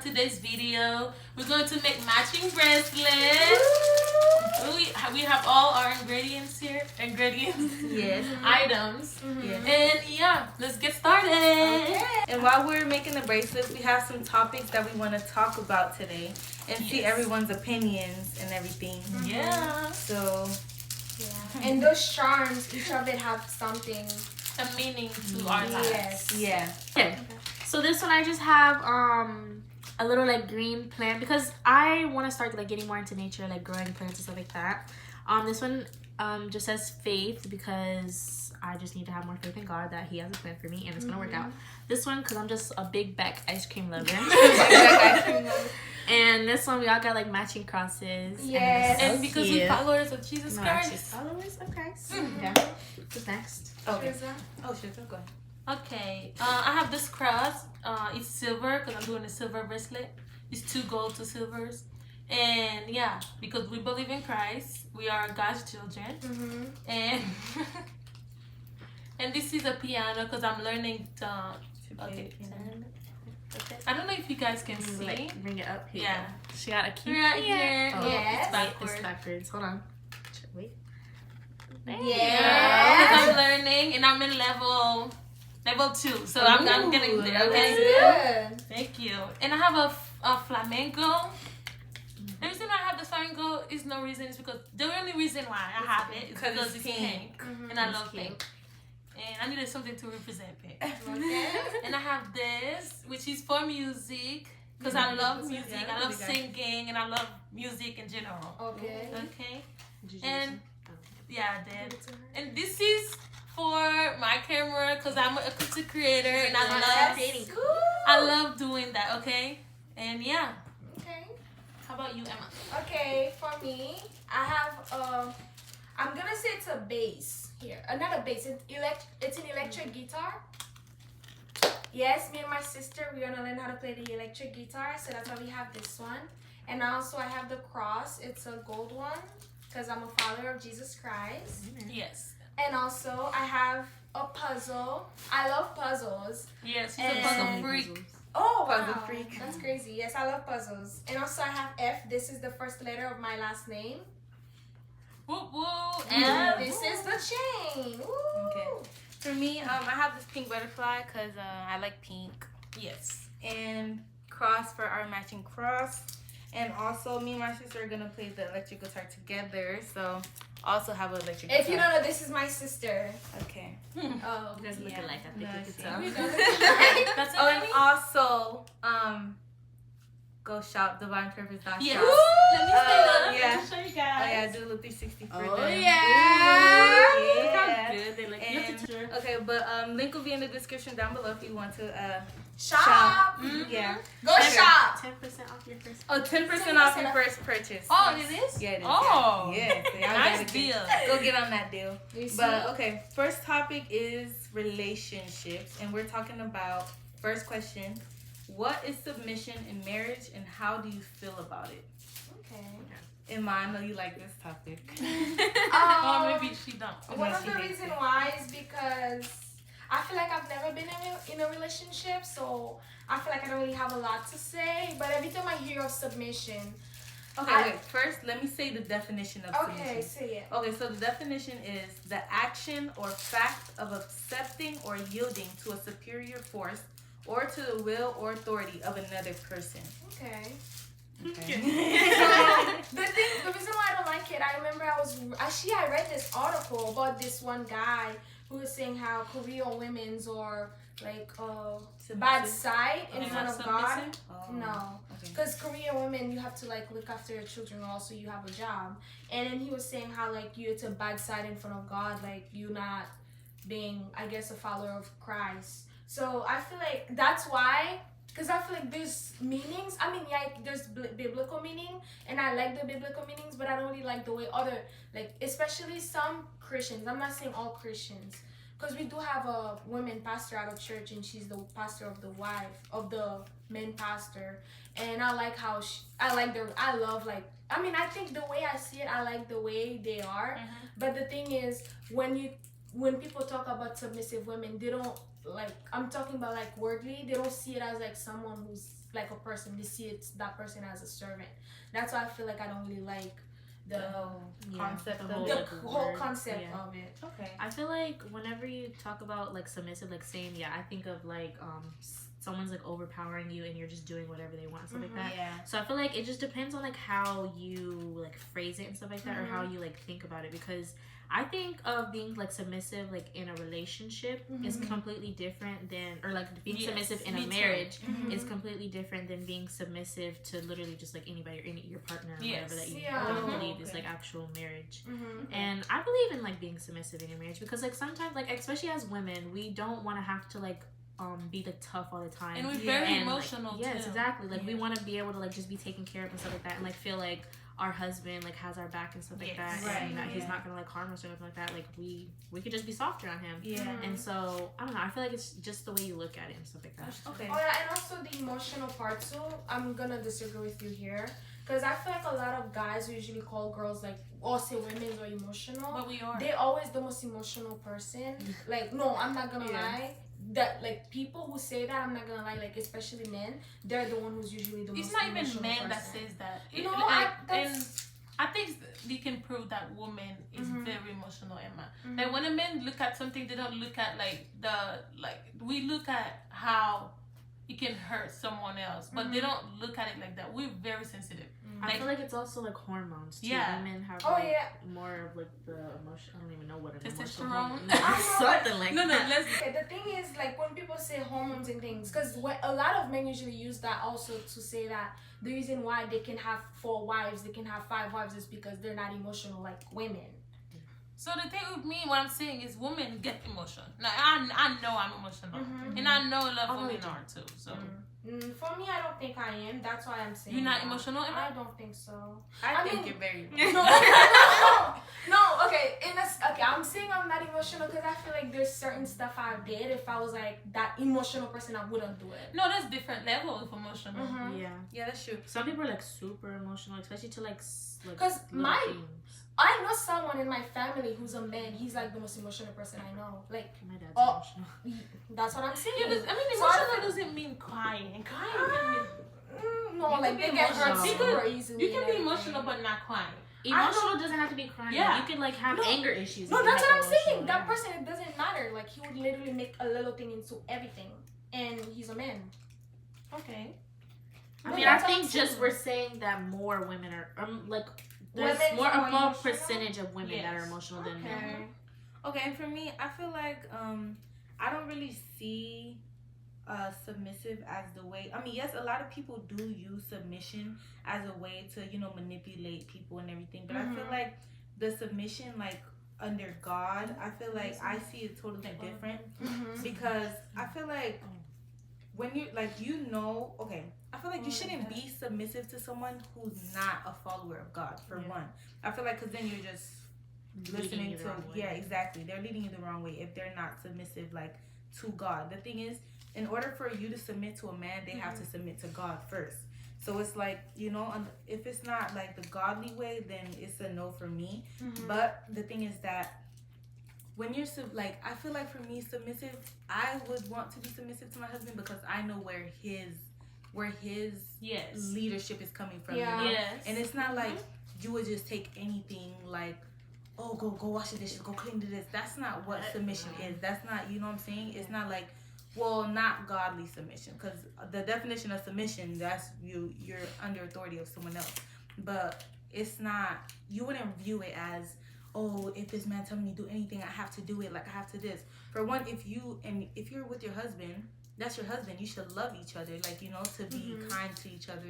today's video. We're going to make matching bracelets. We have all our ingredients here. Yes. Items. Yes. And yeah, let's get started. Okay. And while we're making the bracelets, we have some topics that we want to talk about today and see everyone's opinions and everything. Yeah. So. Yeah. And those charms, each of it have something. A meaning to our lives. Yes. Yeah. Okay. So this one I just have a little like green plant because I want to start like getting more into nature, like growing plants and stuff like that. This one just says faith because I just need to have more faith in God that He has a plan for me and it's gonna work out. This one because I'm just a big Beck ice cream lover. And this one we all got like matching crosses. Yes. And because we're followers of Jesus Christ. Followers of Christ. Yeah. Who's next? Okay. Oh, sure. Go ahead. Okay, I have this cross. It's silver because I'm doing a silver bracelet. It's 2 gold, 2 silvers. And yeah, because we believe in Christ, we are God's children. And and this is a piano because I'm learning to. Okay. I don't know if you guys can see. Like, bring it up here. Yeah. She got a key. Right here. Oh, Yes. It's backwards. It's backwards. Hold on. Wait. Yeah. Because I'm learning and I'm in level 2. So I'm getting there. Okay. Good. Thank you. And I have a flamenco. The reason why I have the flamenco is no reason. It's because the only reason why I have it is because it's pink. And I love pink. And I needed something to represent pink. Okay. And I have this, which is for music. Because I love music. I love singing. And I love music in general. Okay. Okay. And yeah, I did. And this is for my camera because I'm a content creator and I love doing that. Okay. And yeah. Okay. How about you, Emma? Okay, for me, I have I'm gonna say it's a bass here. Not a bass. It's an electric guitar. Yes, me and my sister, we're gonna learn how to play the electric guitar. So that's why we have this one. And also I have the cross. It's a gold one because I'm a follower of Jesus Christ. Yes. And also I have a puzzle. I love puzzles. Yes, she's a puzzle freak. Oh, Puzzle wow. freak. That's crazy. Yes, I love puzzles. And also I have F. This is the first letter of my last name. Woo woo. And this is the chain. Woo. Okay. For me, I have this pink butterfly because I like pink. Yes. And cross for our matching cross. And also, me and my sister are going to play the electric guitar together. So, also have an electric guitar. If you don't know, this is my sister. Okay. Oh, You guys look alike. I think No, you could see. tell. That's it. Oh, and also, go shop divinepurpose.shop. Yes. Let me say that. yeah. Let me show you Oh, yeah, guys. do the 360 for Oh, them. yeah. Ooh, Look how yeah. good they look. You have to And, okay, but link will be in the description down below if you want to shop. Yeah. Go shop. 10% off your first. Oh, 10% off your first purchase. Oh, it is? Yeah, it is. Oh. Yeah. So y'all Nice gotta deal. Go get on that deal. You see? But okay, first topic is relationships, and we're talking about first question: what is submission in marriage, and how do you feel about it? Okay. Emma, I know you like this topic. Or maybe she don't. One of the reasons why is because I feel like I've never been in a relationship, so I feel like I don't really have a lot to say. But every time I hear of submission, Okay, wait. First, let me say the definition of submission. okay, say it. Okay, so the definition is the action or fact of accepting or yielding to a superior force or to the will or authority of another person. Okay. Okay. The reason why I don't like it, I remember I read this article about this one guy who was saying how Korean women's or like bad side in They're front not of God. submissive? Oh, No, okay. because Korean women, you have to like look after your children, or also you have a job. And then he was saying how like it's a bad side in front of God, like you not being, I guess, a follower of Christ. So I feel like that's why. Because I feel like there's meanings. I mean, yeah, there's biblical meaning, and I like the biblical meanings, but I don't really like the way other, like, especially some Christians. I'm not saying all Christians. Because we do have a woman pastor out of church, and she's the pastor of the wife, of the men pastor. And I like how, I love, like, I mean, I think the way I see it, I like the way they are. Mm-hmm. But the thing is, when people talk about submissive women, they don't, like, I'm talking about like worldly, they don't see it as like someone who's like a person. They see that person as a servant. That's why I feel like I don't really like the concept of the whole concept of it. Okay. I feel like whenever you talk about like submissive, like same, I think of like someone's like overpowering you and you're just doing whatever they want and stuff like that. Yeah. So I feel like it just depends on like how you like phrase it and stuff like that, or how you like think about it, because I think of being like submissive like in a relationship is completely different than, or like being submissive in a marriage is completely different than being submissive to literally just like anybody or your partner or whatever that you don't believe is like actual marriage. And I believe in like being submissive in your marriage, because like sometimes like especially as women we don't want to have to like be like tough all the time, and we're very emotional like, yes, too. exactly, like we want to be able to like just be taken care of and stuff like that, and like feel like our husband like has our back and stuff like that, and that he's not gonna like harm us or anything like that. Like we could just be softer on him. And so I don't know, I feel like it's just the way you look at it and stuff like that. Okay. Oh yeah, and also the emotional part too. I'm gonna disagree with you here, because I feel like a lot of guys usually call girls like, or say women are emotional, But we are. They're always the most emotional person. Like, no, I'm not gonna lie. That like people who say that, I'm not gonna lie, like especially men, they're the one who's usually the most emotional. It's not even men person. that says that. No, And I think we can prove that woman is very emotional, Emma. Like when a man look at something, they don't look at we look at how it can hurt someone else, but they don't look at it like that. We're very sensitive. I feel like it's also like hormones too. Yeah. Women have more of like the emotion. I don't even know what an emotional Testosterone? hormone. Something like that. Let's. Okay, the thing is, like when people say hormones and things, because a lot of men usually use that also to say that the reason why they can have 4 wives, they can have 5 wives, is because they're not emotional like women. So the thing with me, what I'm saying is, women get emotion. Like I know I'm emotional, and I know a lot of women are too. So. For me, I don't think I am. That's why I'm saying. You're not that. emotional, Emma? I don't think so. I mean, think you're very. No. Okay. Okay. I'm saying I'm not emotional because I feel like there's certain stuff I did. If I was like that emotional person, I wouldn't do it. No, there's different levels of emotional. Yeah, that's true. Some people are like super emotional, especially to like because I know someone in my family who's a man. He's like the most emotional person I know. Like my dad's emotional. That's what I'm saying. Yeah, emotional doesn't mean crying. Crying can mean. No, like they get hurt super easily. You can be emotional but not crying. Emotional doesn't have to be crying. Yeah. You could like have anger issues. No, that's what I'm saying. That person, it doesn't matter. Like he would literally make a little thing into everything, and he's a man. Okay. I mean, I think just we're saying that more women are like there's more a percentage of women that are emotional than men. Okay, and for me, I feel like I don't really see submissive as the way. I mean, yes, a lot of people do use submission as a way to, manipulate people and everything, but I feel like the submission, like under God, I feel like I see it totally different, because I feel like when you okay, I feel like you shouldn't be submissive to someone who's not a follower of God, for one. I feel like, because then you're just listening to, exactly, they're leading you the wrong way if they're not submissive like to God. The thing is, in order for you to submit to a man, they have to submit to God first. So it's like, if it's not like the godly way, then it's a no for me. But the thing is that when you're I feel like for me, submissive, I would want to be submissive to my husband because I know where his leadership is coming from. And it's not like you would just take anything like, oh, go wash the dishes, go clean the this. That's not what submission is. That's not, you know what I'm saying? It's not like, well, not godly submission, because the definition of submission, that's you're under authority of someone else. But it's not, you wouldn't view it as, oh, if this man tells me to do anything, I have to do it, like I have to this. For one, if you're with your husband, that's your husband, you should love each other, like, to be kind to each other,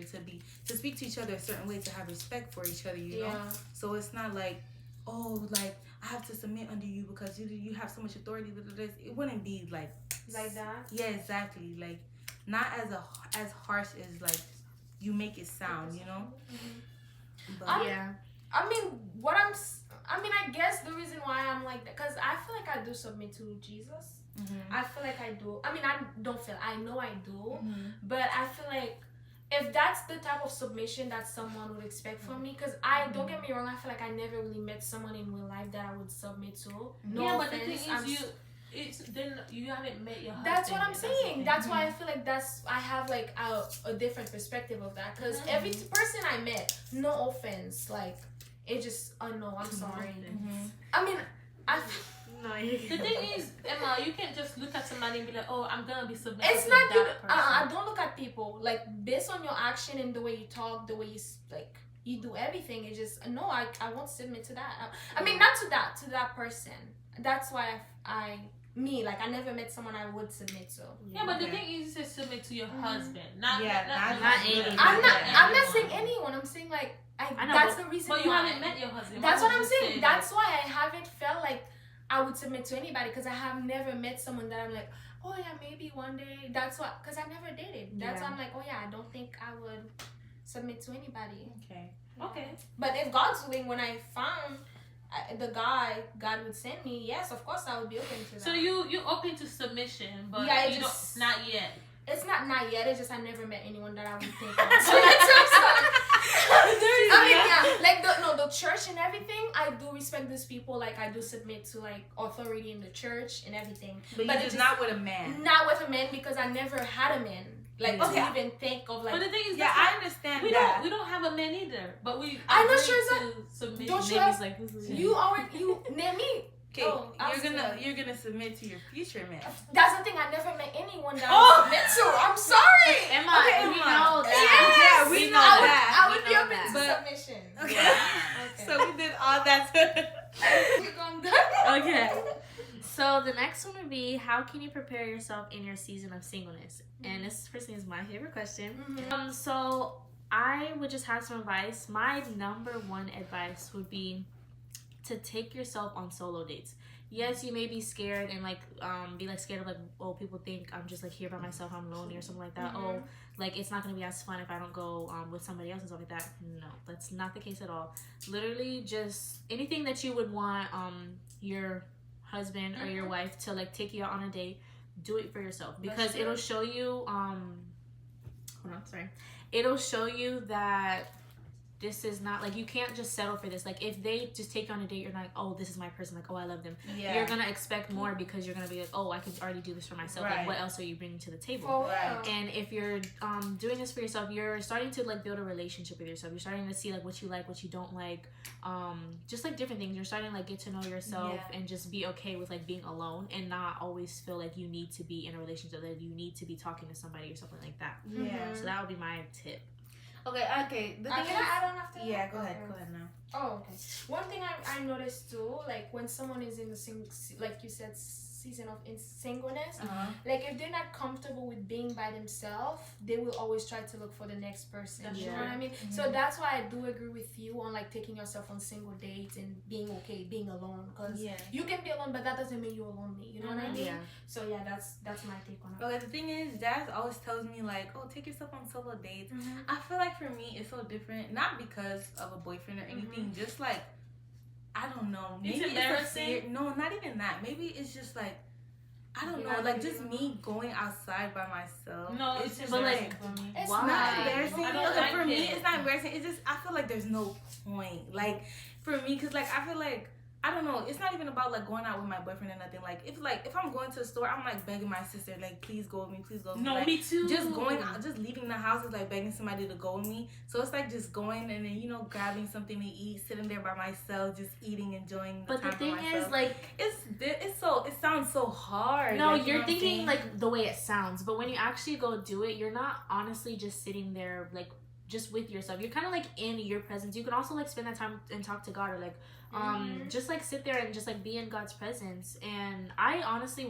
to speak to each other a certain way, to have respect for each other, you know? So it's not like, oh, like, I have to submit under you because you have so much authority. It wouldn't be like that. Yeah, exactly. Like, not as harsh as like you make it sound, But I guess the reason why I'm like that, because I feel like I do submit to Jesus. I feel like I do. I mean, I know I do, but I feel like if that's the type of submission that someone would expect from me, because don't get me wrong, I feel like I never really met someone in real life that I would submit to. But the thing is, then you haven't met your husband. That's what I'm yet. saying. That's why I feel like I have like a different perspective of that. Because every person I met, no offense, like it just, oh no, I'm sorry. I mean, the thing is, Emma, you can't just look at somebody and be like, oh, I'm gonna be submissive. It's not to you. that person. I don't look at people like based on your action and the way you talk, the way you like you do everything. It just no, I won't submit to that. I mean, not to that person. That's why I never met someone I would submit to. Yeah, but the thing is, you say submit to your husband, not anyone. I'm not saying anyone. I'm saying like I know, that's the reason. But you why. haven't met your husband. That's Why what I'm would you saying. say That's that? why I haven't felt like I would submit to anybody because I have never met someone that I'm like, oh yeah, maybe one day. That's what, because I never dated. That's why I'm like, oh yeah, I don't think I would submit to anybody. Okay. But if God's willing, when I found the guy God would send me, yes, of course I would be open to that. So you're open to submission, but Yeah, you don't, not yet. It's not yet. It's just I never met anyone that I would think of. So that's I mean, yeah, like the church and everything. I do respect these people. Like I do submit to like authority in the church and everything. But it's just not with a man. Not with a man because I never had a man. Like to even think of like. But the thing is, I understand we that. We don't have a man either. But we. I'm not sure to submit. Don't you have? Like, You name me. Okay, Oh, you're gonna submit to your future man. That's the thing. I never met anyone that I submit to. I'm sorry. Emma, Okay, we Emma. know that. Yes, we know that. I would We be know open that. to submission. Okay. Okay. So we did all that. Okay. So the next one would be, how can you prepare yourself in your season of singleness? And this personally is my favorite question. So I would just have some advice. My number one advice would be to take yourself on solo dates. Yes, you may be scared and like be like scared of like, oh, people think I'm just like here by myself, I'm lonely or something like that. Oh, like it's not gonna be as fun if I don't go with somebody else and stuff like that. No, that's not the case at all. Literally just anything that you would want your husband or your wife to like take you out on a date, do it for yourself, because it'll show you it'll show you that this is not like, you can't just settle for this. Like if they just take you on a date, you're not like, oh, this is my person, like, oh, I love them. You're gonna expect more because you're gonna be like, oh, I can already do this for myself. Like what else are you bringing to the table? And if you're doing this for yourself, you're starting to like build a relationship with yourself. You're starting to see like what you like, what you don't like, just like different things. You're starting to like get to know yourself and just be okay with like being alone and not always feel like you need to be in a relationship, that you need to be talking to somebody or something like that. So that would be my tip. Okay. The thing Can I add on after that? Yeah, go ahead now. Oh, okay. One thing I noticed too, like when someone is in the like you said, season of singleness, like if they're not comfortable with being by themselves, they will always try to look for the next person. You know what I mean? So that's why I do agree with you on like taking yourself on single dates and being okay being alone, because you can be alone, but that doesn't mean you're lonely. You know what I mean? So yeah, that's my take on it. Okay, the thing is, Dad always tells me like, oh, take yourself on solo dates. I feel like for me it's so different, not because of a boyfriend or anything, just like, I don't know, maybe it's embarrassing. No, not even that. Maybe it's just like, I don't know, like just me going outside by myself. No, it's just like, for me. It's not not embarrassing. I don't like for me, it. it's not embarrassing. It's just, I feel like there's no point. Like for me, because like I feel like, I don't know, it's not even about like going out with my boyfriend or nothing. Like if I'm going to the store, I'm like begging my sister, like, please go with me, please go with me. No, like, me too. just going out, just leaving the house is like begging somebody to go with me. So it's like just going and then, you know, grabbing something to eat, sitting there by myself, just eating, enjoying the But time the thing by myself. is, like, it sounds so hard. no, like, you're thinking like the way it sounds, but when you actually go do it, you're not honestly just sitting there like just with yourself. You're kind of like in your presence. You can also like spend that time and talk to God, or like just like sit there and just like be in God's presence. And I honestly,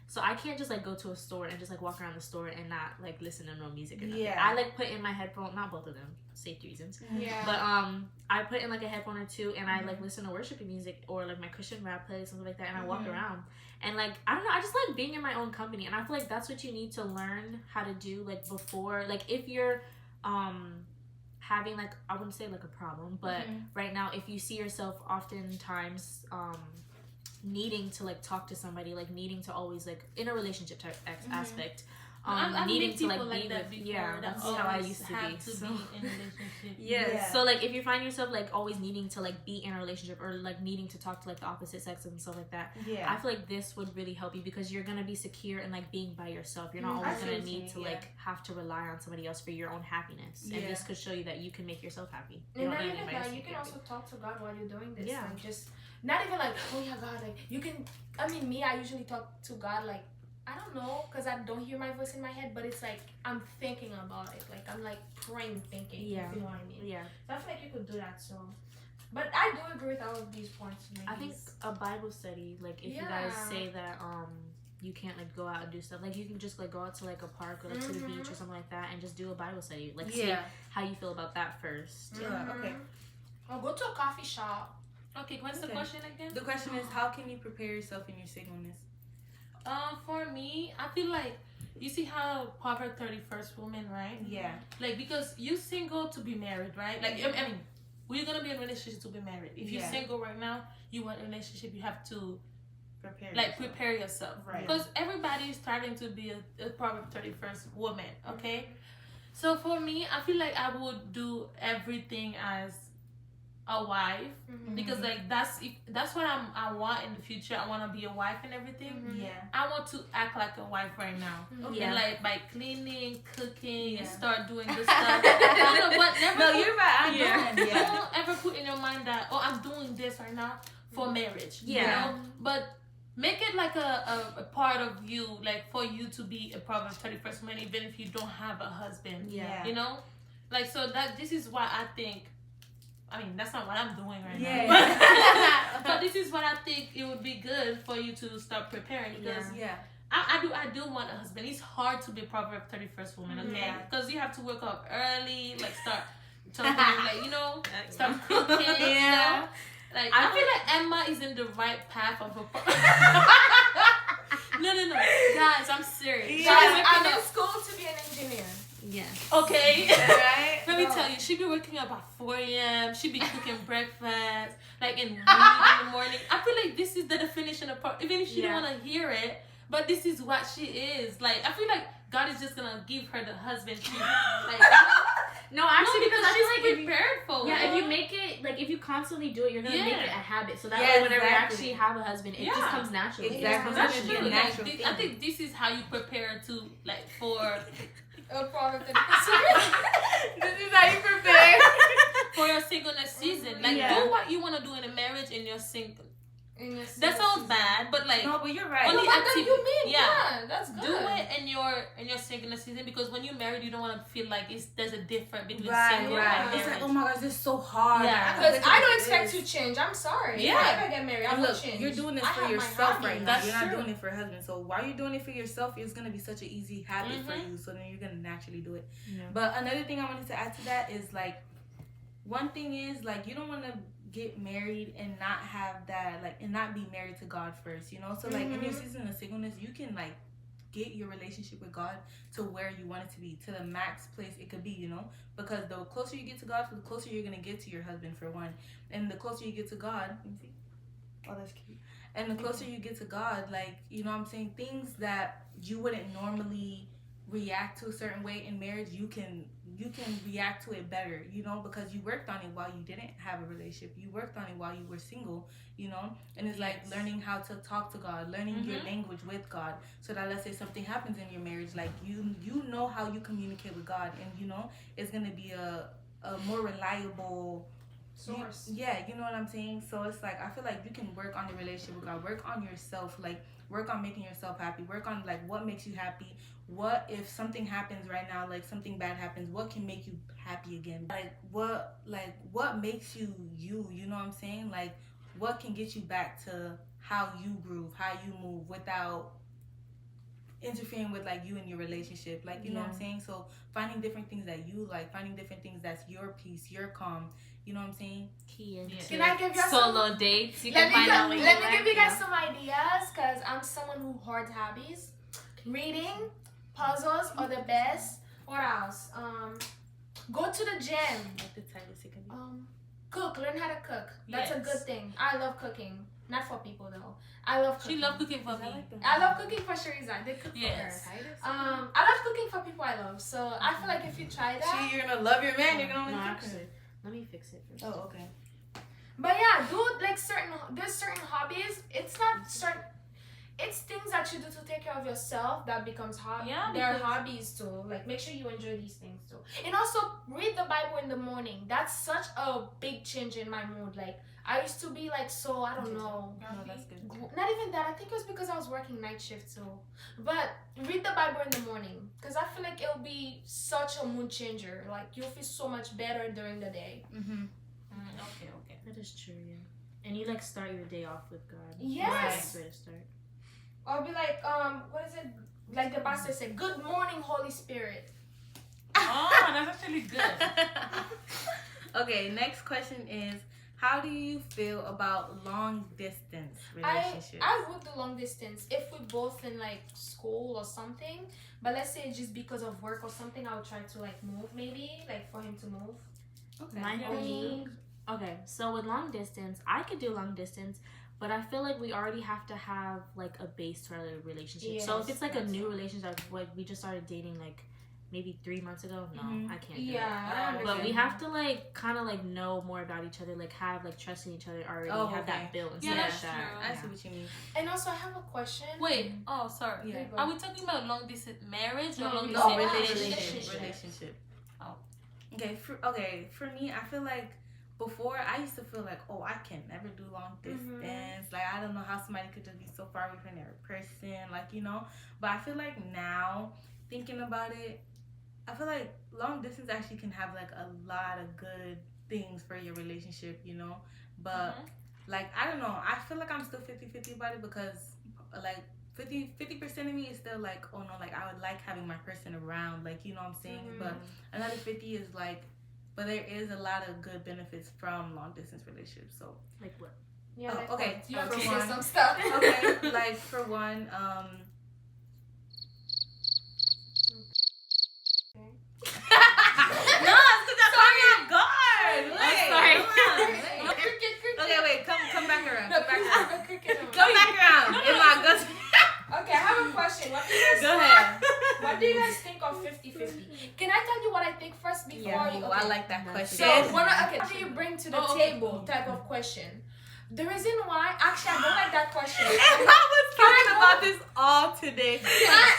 so I can't just like go to a store and just like walk around the store and not like listen to no music or nothing. I like put in my headphone, not both of them, safety reasons. But I put in like a headphone or two and I like listen to worship music or like my Christian rap playlist, something like that, and I walk around. And like, I don't know, I just like being in my own company, and I feel like that's what you need to learn how to do like before, like if you're having like, I wouldn't say like a problem, but right now if you see yourself oftentimes needing to like talk to somebody, like needing to always like in a relationship type aspect, I've needing met to like people be like that with before. yeah, that that's how I used to have be. to So. be in a relationship. Yeah. So like if you find yourself like always needing to like be in a relationship or like needing to talk to like the opposite sex and stuff like that, I feel like this would really help you because you're gonna be secure in like being by yourself. You're not always gonna need to like have to rely on somebody else for your own happiness. And this could show you that you can make yourself happy. You And don't not need even anybody that, else you to can make also talk to God while you're doing this. Yeah. Like just not even like, oh yeah, God, like you can. I mean, me, I usually talk to God like, I don't know, because I don't hear my voice in my head, but it's like I'm thinking about it. Like I'm like praying, thinking. Yeah. If you know what I mean. Yeah. So I feel like you could do that. So, but I do agree with all of these points. I think a Bible study, like if you guys say that you can't like go out and do stuff, like you can just like go out to like a park or like to the beach or something like that and just do a Bible study. Like see how you feel about that first. Okay. Or go to a coffee shop. Okay, what's the question again? The question is, how can you prepare yourself in your singleness? For me, I feel like you see how Proverbs 31st woman, right? Yeah. Like because you single to be married, right? Like I mean, we're gonna be in a relationship to be married. If you're single right now, you want a relationship, you have to prepare yourself, right? Because everybody is starting to be a Proverbs 31st woman, okay? So for me, I feel like I would do everything as a wife because like that's what I want in the future. I want to be a wife and everything. Yeah. I want to act like a wife right now. Okay. And like by cleaning, cooking, and start doing this stuff. But never. No, you're right. Don't ever put in your mind that I'm doing this right now for marriage. Yeah. You know? But make it like a part of you, like for you to be a Proverbs 31st woman, even if you don't have a husband. Yeah. You know, like so that this is why I think. I mean, that's not what I'm doing right now. Yeah. But this is what I think it would be good for you to start preparing because I do want a husband. It's hard to be Proverbs 31st woman, okay? Because you have to wake up early, like start something, like you know, start cooking. You know? Like I feel like Emma is in the right path of a. No, guys, I'm serious. Guys, I'm in school to be an engineer. Yeah. Okay. Right? Let me tell you, she be waking up at 4 a.m. She be cooking breakfast, like in the morning. I feel like this is the definition of even if she don't want to hear it, but this is what she is. Like I feel like God is just gonna give her the husband she like. No, actually, because I feel like prepared for it. if you make it like if you constantly do it, you're gonna make it a habit. So that Yeah, way, whenever exactly. you actually have a husband, it just comes naturally. Exactly. That's It's true. gonna be a Like, natural I think this is how you prepare to like for. Proverbs 31st. This is how you prepare for your singleness season. Like do what you want to do in a marriage in your single. That sounds bad, but like no, but you're right. Only active, you mean that's good. Do it in your singleness season because when you're married, you don't want to feel like there's a difference between single and It's marriage. like, oh my gosh, this is so hard. Yeah. Because I don't expect to change. I'm sorry. Yeah. If I get married, I will Look, change. you're doing this I for have my yourself hobby. right now. That's You're not true. doing it for a husband. So while you're doing it for yourself, it's gonna be such an easy habit for you. So then you're gonna naturally do it. Yeah. But another thing I wanted to add to that is like, one thing is like you don't want to get married and not have that like and not be married to God first, you know. So like in your season of singleness, you can like get your relationship with God to where you want it to be, to the max place it could be, you know, because the closer you get to God, the closer you're gonna get to your husband for one, and the closer you get to God, let me see. Oh, that's cute. And the closer you get to God, like, you know what I'm saying, things that you wouldn't normally react to a certain way in marriage, you can react to it better, you know, because you worked on it while you didn't have a relationship. You worked on it while you were single, you know, and it's like learning how to talk to God, learning your language with God, so that let's say something happens in your marriage, like you know how you communicate with God, and you know it's gonna be a more reliable source. You know what I'm saying? So it's like I feel like you can work on the relationship with God, work on yourself, like work on making yourself happy, work on like what makes you happy. What if something happens right now, like something bad happens, what can make you happy again? Like what makes you you know what I'm saying? Like what can get you back to how you groove, how you move without interfering with like you and your relationship, like you know what I'm saying? So finding different things that you like, finding different things that's your peace, your calm, you know what I'm saying? Key into Can I give you solo dates? You Let can find out me what give you guys some ideas, because I'm someone who hoards hobbies. Reading, puzzles are the best. What else? Go to the gym. Cook. Learn how to cook. That's a good thing. I love cooking. not for people though. I love cooking. She love cooking for me. I love cooking for Shariza. They cook Yes. for her. I love cooking for people I love. So I feel like if you try that, You're gonna love your man. You're gonna No, want to actually, let me fix it first. Oh, okay. but yeah, do like there's certain hobbies. It's not certain. It's things that you do to take care of yourself that becomes hobby. Yeah, They're because- hobbies too. Like make sure you enjoy these things too. And also read the Bible in the morning. That's such a big change in my mood. Like I used to be like so I don't know. No, that's good. Not even that. I think it was because I was working night shift too. But read the Bible in the morning because I feel like it'll be such a mood changer. Like you'll feel so much better during the day. Mm-hmm. Okay. That is true, yeah. And you like start your day off with God. Yes. That's a nice way to start. Or be like, what is it? Like the pastor said, "Good morning, Holy Spirit." Oh, that's actually good. Okay, next question is, how do you feel about long distance relationships? I would do long distance if we're both in like school or something. But let's say just because of work or something, I would try to like move maybe, like for him to move. Okay. Mine for me, okay, so with long distance, I could do long distance, but I feel like we already have to have like a base to our relationship. So if Yes, it's like a that's new right. relationship, like what we just started dating like maybe 3 months ago, no, Mhm. I can't do Yeah, that. I understand. But we have to like kind of like know more about each other, like have like trust in each other already, Oh, have okay. that built and Yeah, stuff that's like that. true. I Yeah. see what you mean. And also, I have a question. Wait. Oh, sorry. Yeah. Are we talking about long distance marriage or No, long no, distance relationship. Relationship. Oh. Okay, for me, I feel like before I used to feel like, oh, I can never do long distance. Like I don't know how somebody could just be so far away from their person, like, you know. But I feel like now, thinking about it, I feel like long distance actually can have like a lot of good things for your relationship, you know. But like I don't know, I feel like I'm still 50-50 about it because like 50% of me is still like, oh no, like I would like having my person around, like, you know what I'm saying. But another 50 is like, but there is a lot of good benefits from long distance relationships. So Like what? Yeah. Oh, like, okay. You have For to say one- some stuff. okay, like for one, no, it's because I'm talking off guard. Wait, sorry. come on, wait. Cricket. Okay, wait, come back around. No, Come back around. cricket. Come back around. If I go Okay, I have a question. What do you guys go ahead. What do you guys think of 50-50? Can I tell you what I think first before Yeah, you? ooh, Okay. I like that That's question. So, what do you bring to the table type of question? The reason why, actually, I don't like that question. And I was talking about this all today.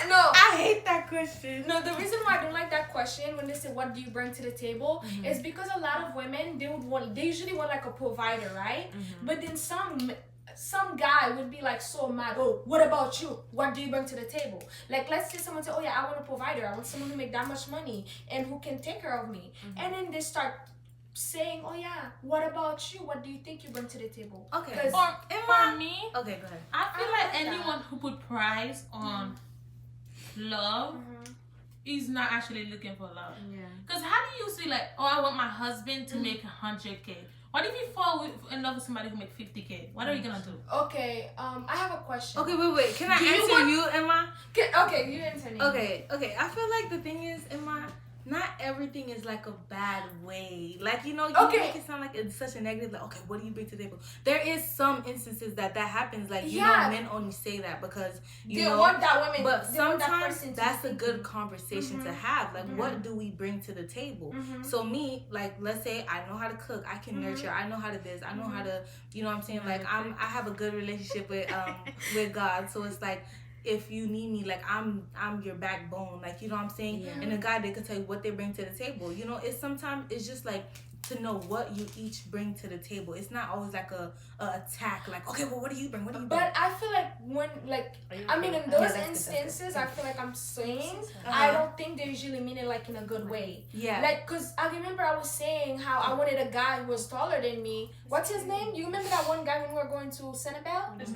No. I hate that question. No, the reason why I don't like that question when they say what do you bring to the table is because a lot of women they usually want like a provider, right? But then some guy would be like so mad, oh, what about you? What do you bring to the table? Like let's say someone say, oh yeah, I want a provider, I want someone who make that much money and who can take care of me. And then they start saying, oh yeah, what about you? What do you think you bring to the table? Okay. 'Cause- For me, Okay, go ahead. I feel I like like that. anyone who put price on love is not actually looking for love. Yeah. Because how do you say like, oh, I want my husband to make 100K? What if you fall in love with somebody who make 50K? What are you gonna do? Okay, I have a question. Okay, wait. Can I Do you answer want- you, Emma? Okay, you answer me. Okay. I feel like the thing is, Emma, not everything is like a bad way. Like, you know, you Okay. make it sound like it's such a negative, like, okay, what do you bring to the table? There is some instances that happens. Like, you Yeah. know, men only say that because, you They know. want that woman, But they want that sometimes person to that's a think. good conversation to have. Like, what do we bring to the table? So me, like, let's say I know how to cook, I can nurture, I know how to this, I know how to, you know what I'm saying? Like, I have a good relationship with God, so it's like, if you need me, like I'm your backbone, like, you know what I'm saying? Yeah. And a guy, they could tell you what they bring to the table. You know, it's sometimes it's just like to know what you each bring to the table. It's not always like a attack, like, okay, well, what do you bring? What do you bring? But I feel like when, like, I mean, in Yeah, those that's good, instances, I feel like I'm saying, Uh-huh. I don't think they usually mean it like in a good way. Yeah. Like, cause I remember I was saying how I wanted a guy who was taller than me. What's his name? You remember that one guy when we were going to Senebel? Let's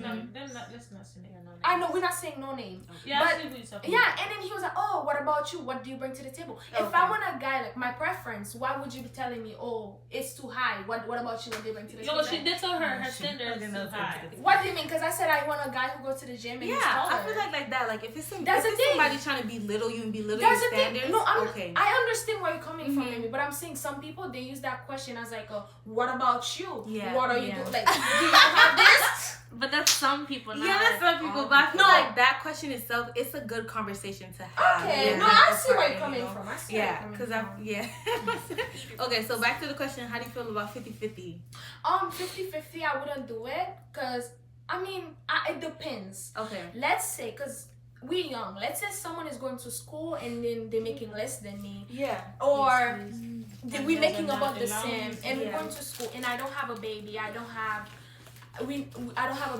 not say no. I know we're not saying no name. Yeah, But- I see what you're talking Yeah, and then he was like, oh, what about you? What do you bring to the table? If I Okay. want a guy, like, my preference, why would you be telling me, oh, it's too high? What about you? What do you bring to the Yo, table? they told her standards Okay, is no, too high. What do you mean? Because I said I want a guy who goes to the gym and he's Yeah, taller. I feel like that. Like, if it's That's the if it's thing. somebody trying to belittle you and belittle That's your the thing. standards, No, okay. I understand where you're coming from, Mhm. baby, but I'm saying some people they use that question as like, what about you? Yeah, What are you yeah. doing? Like, do you have this? But that's some people. Not Yeah, that's some people. But I feel like that question itself, it's a good conversation to have. Okay, Yeah, no, like I a see where you're partner, coming from. I see Yeah, where you're coming from. Okay, so back to the question, how do you feel about 50-50? 50-50, I wouldn't do it because, I mean, it depends. Okay. Let's say, because we're young, let's say someone is going to school and then they're making less than me. Yeah. Or And we're those making are about not the same, allowed. and we're going to school, and I don't have a baby. I don't have a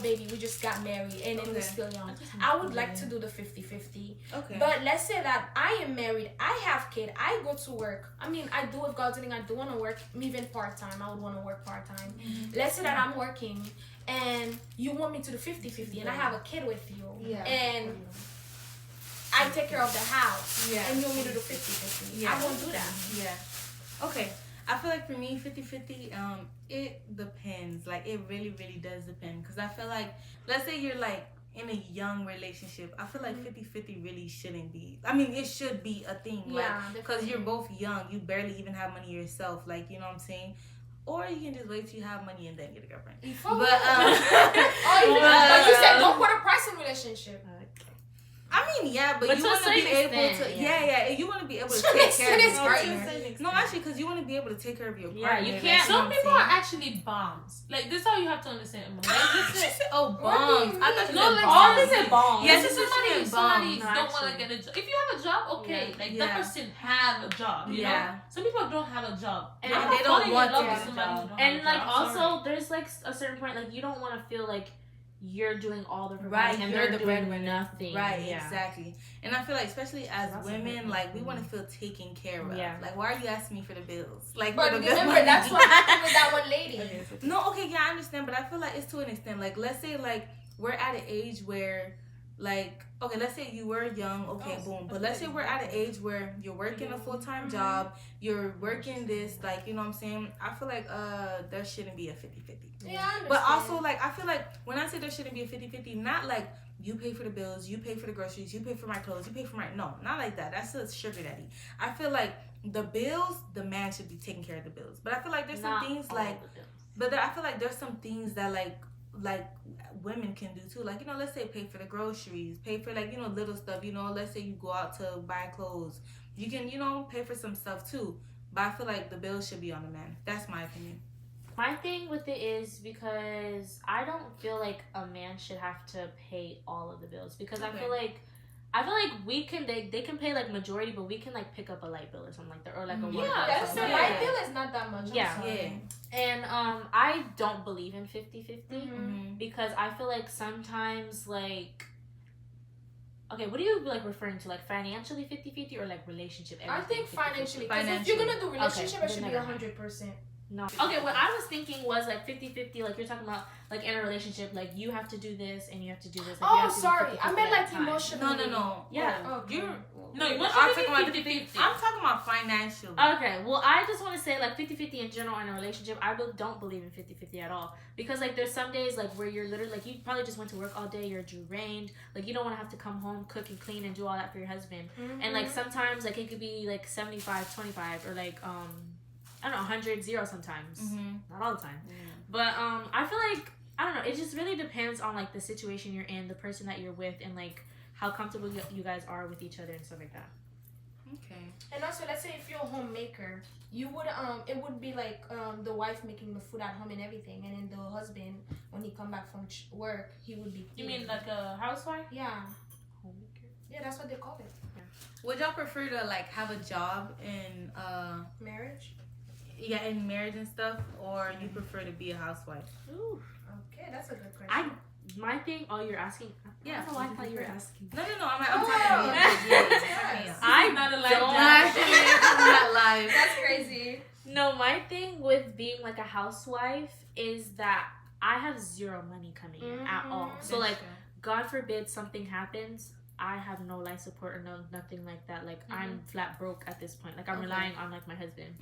baby. We just got married, and then we're still young. I would like to do the 50-50. Okay. But let's say that I am married, I have kid, I go to work. I mean, I do with God's willing, I do want to work, even part-time. I would want to work part-time. Let's say that I'm working, and you want me to do 50-50, and I have a kid with you, and I take care of the house, and you want me to do 50-50. I won't do that. Yeah. Okay. I feel like for me, 50-50, it depends. Like, it really, really does depend. Because I feel like, let's say you're, like, in a young relationship, I feel like 50-50 really shouldn't be. I mean, it should be a thing. Yeah, because you're both young. You barely even have money yourself. Like, you know what I'm saying? Or you can just wait till you have money and then get a girlfriend. You said don't put a price in relationship. I mean, yeah, but you to a want to be certain able extent, to, yeah. you want to be able to take care of your partner. Right. No, actually, because you want to be able to take care of your Yeah, partner. you like, can't- you know Some what I'm people are saying? actually bombs. Like, this is how you have to understand. Like, this She is, said, oh, What do bombs. you I thought you no, said like, bombs. all this is bombs. Yes, This it's is somebody just don't bombs. want to actually. get a job. If you have a job, okay. Yeah. Like, Yeah. that person have a job, you Yeah. know? Some people don't have a job. And I'm they not don't falling want in love to with have a somebody who job. don't And have a like job. also, Sorry. there's like a certain point, like you don't want to feel like you're doing all the Right, providing and you're they're the doing breadwinner. nothing. Right, Yeah. exactly. And I feel like, especially as That's a women, good like, we one. want to feel taken care of. Yeah. Like, why are you asking me for the bills? Like, But for the bills. remember, that's what happened with that one lady. No, okay, yeah, I understand, but I feel like it's to an extent. Like, let's say, like, we're at an age where, like, okay, let's say you were young, okay, boom. But let's say we're at an age where you're working a full-time job, you're working this, like, you know what I'm saying? I feel like there shouldn't be a 50-50. Yeah, I understand. But also, like, I feel like when I say there shouldn't be a 50-50, not like you pay for the bills, you pay for the groceries, you pay for my clothes, you pay for my... No, not like that. That's a sugar daddy. I feel like the bills, the man should be taking care of the bills. But I feel like there's some Not things all like... the bills. But I feel like there's some things that, like women can do too. Like, you know, let's say pay for the groceries, pay for, like, you know, little stuff. You know, let's say you go out to buy clothes. You can, you know, pay for some stuff too. But I feel like the bills should be on the man. That's my opinion. My thing with it is because I don't feel like a man should have to pay all of the bills because I feel like we can they can pay like majority, but we can like pick up a light bill or something like that, or like a water bill or That's something the like light that. bill is not that much. I'm Yeah. sorry. And I don't believe in 50-50 Mhm. because I feel like sometimes like okay, what are you like referring to? Like financially 50-50 or like relationship? I think 50-50? financially, because if you're gonna do relationship, Okay, it should be then never mind. 100%. No. Okay, what I was thinking was like 50-50, like you're talking about like in a relationship, like you have to do this and you have to do this. Like, you Oh, have to do sorry, 50-50 I meant like at a time. emotionally. No. Yeah. Oh, Okay. you're... No, you I'm want talking to about be 50-50. I'm talking about financially. Okay, well, I just want to say, like, 50-50 in general in a relationship, I don't believe in 50-50 at all. Because, like, there's some days, like, where you're literally, like, you probably just went to work all day, you're drained. Like, you don't want to have to come home, cook and clean and do all that for your husband. Mhm. And, like, sometimes, like, it could be, like, 75-25 or, like, I don't know, 100-0 sometimes. Mm-hmm. Not all the time. But, I feel like, I don't know, it just really depends on, like, the situation you're in, the person that you're with, and, like, how comfortable you guys are with each other and stuff like that. Okay. And also, let's say if you're a homemaker, you would it would be like the wife making the food at home and everything, and then the husband when he come back from work, he would be. You mean like a housewife? Yeah. Yeah, that's what they call it. Would y'all prefer to like have a job in Marriage. in marriage and stuff, or you prefer to be a housewife? Ooh. Okay, that's a good question. My thing, you're asking. Yeah. I don't know why I thought you were asking. No, I'm Oh, talking to you. yes. I not a don't I'm not live. That's crazy. No, my thing with being like a housewife is that I have zero money coming in at all. So like, God forbid something happens, I have no life support or nothing like that. Like I'm flat broke at this point. Like I'm relying on like my husband.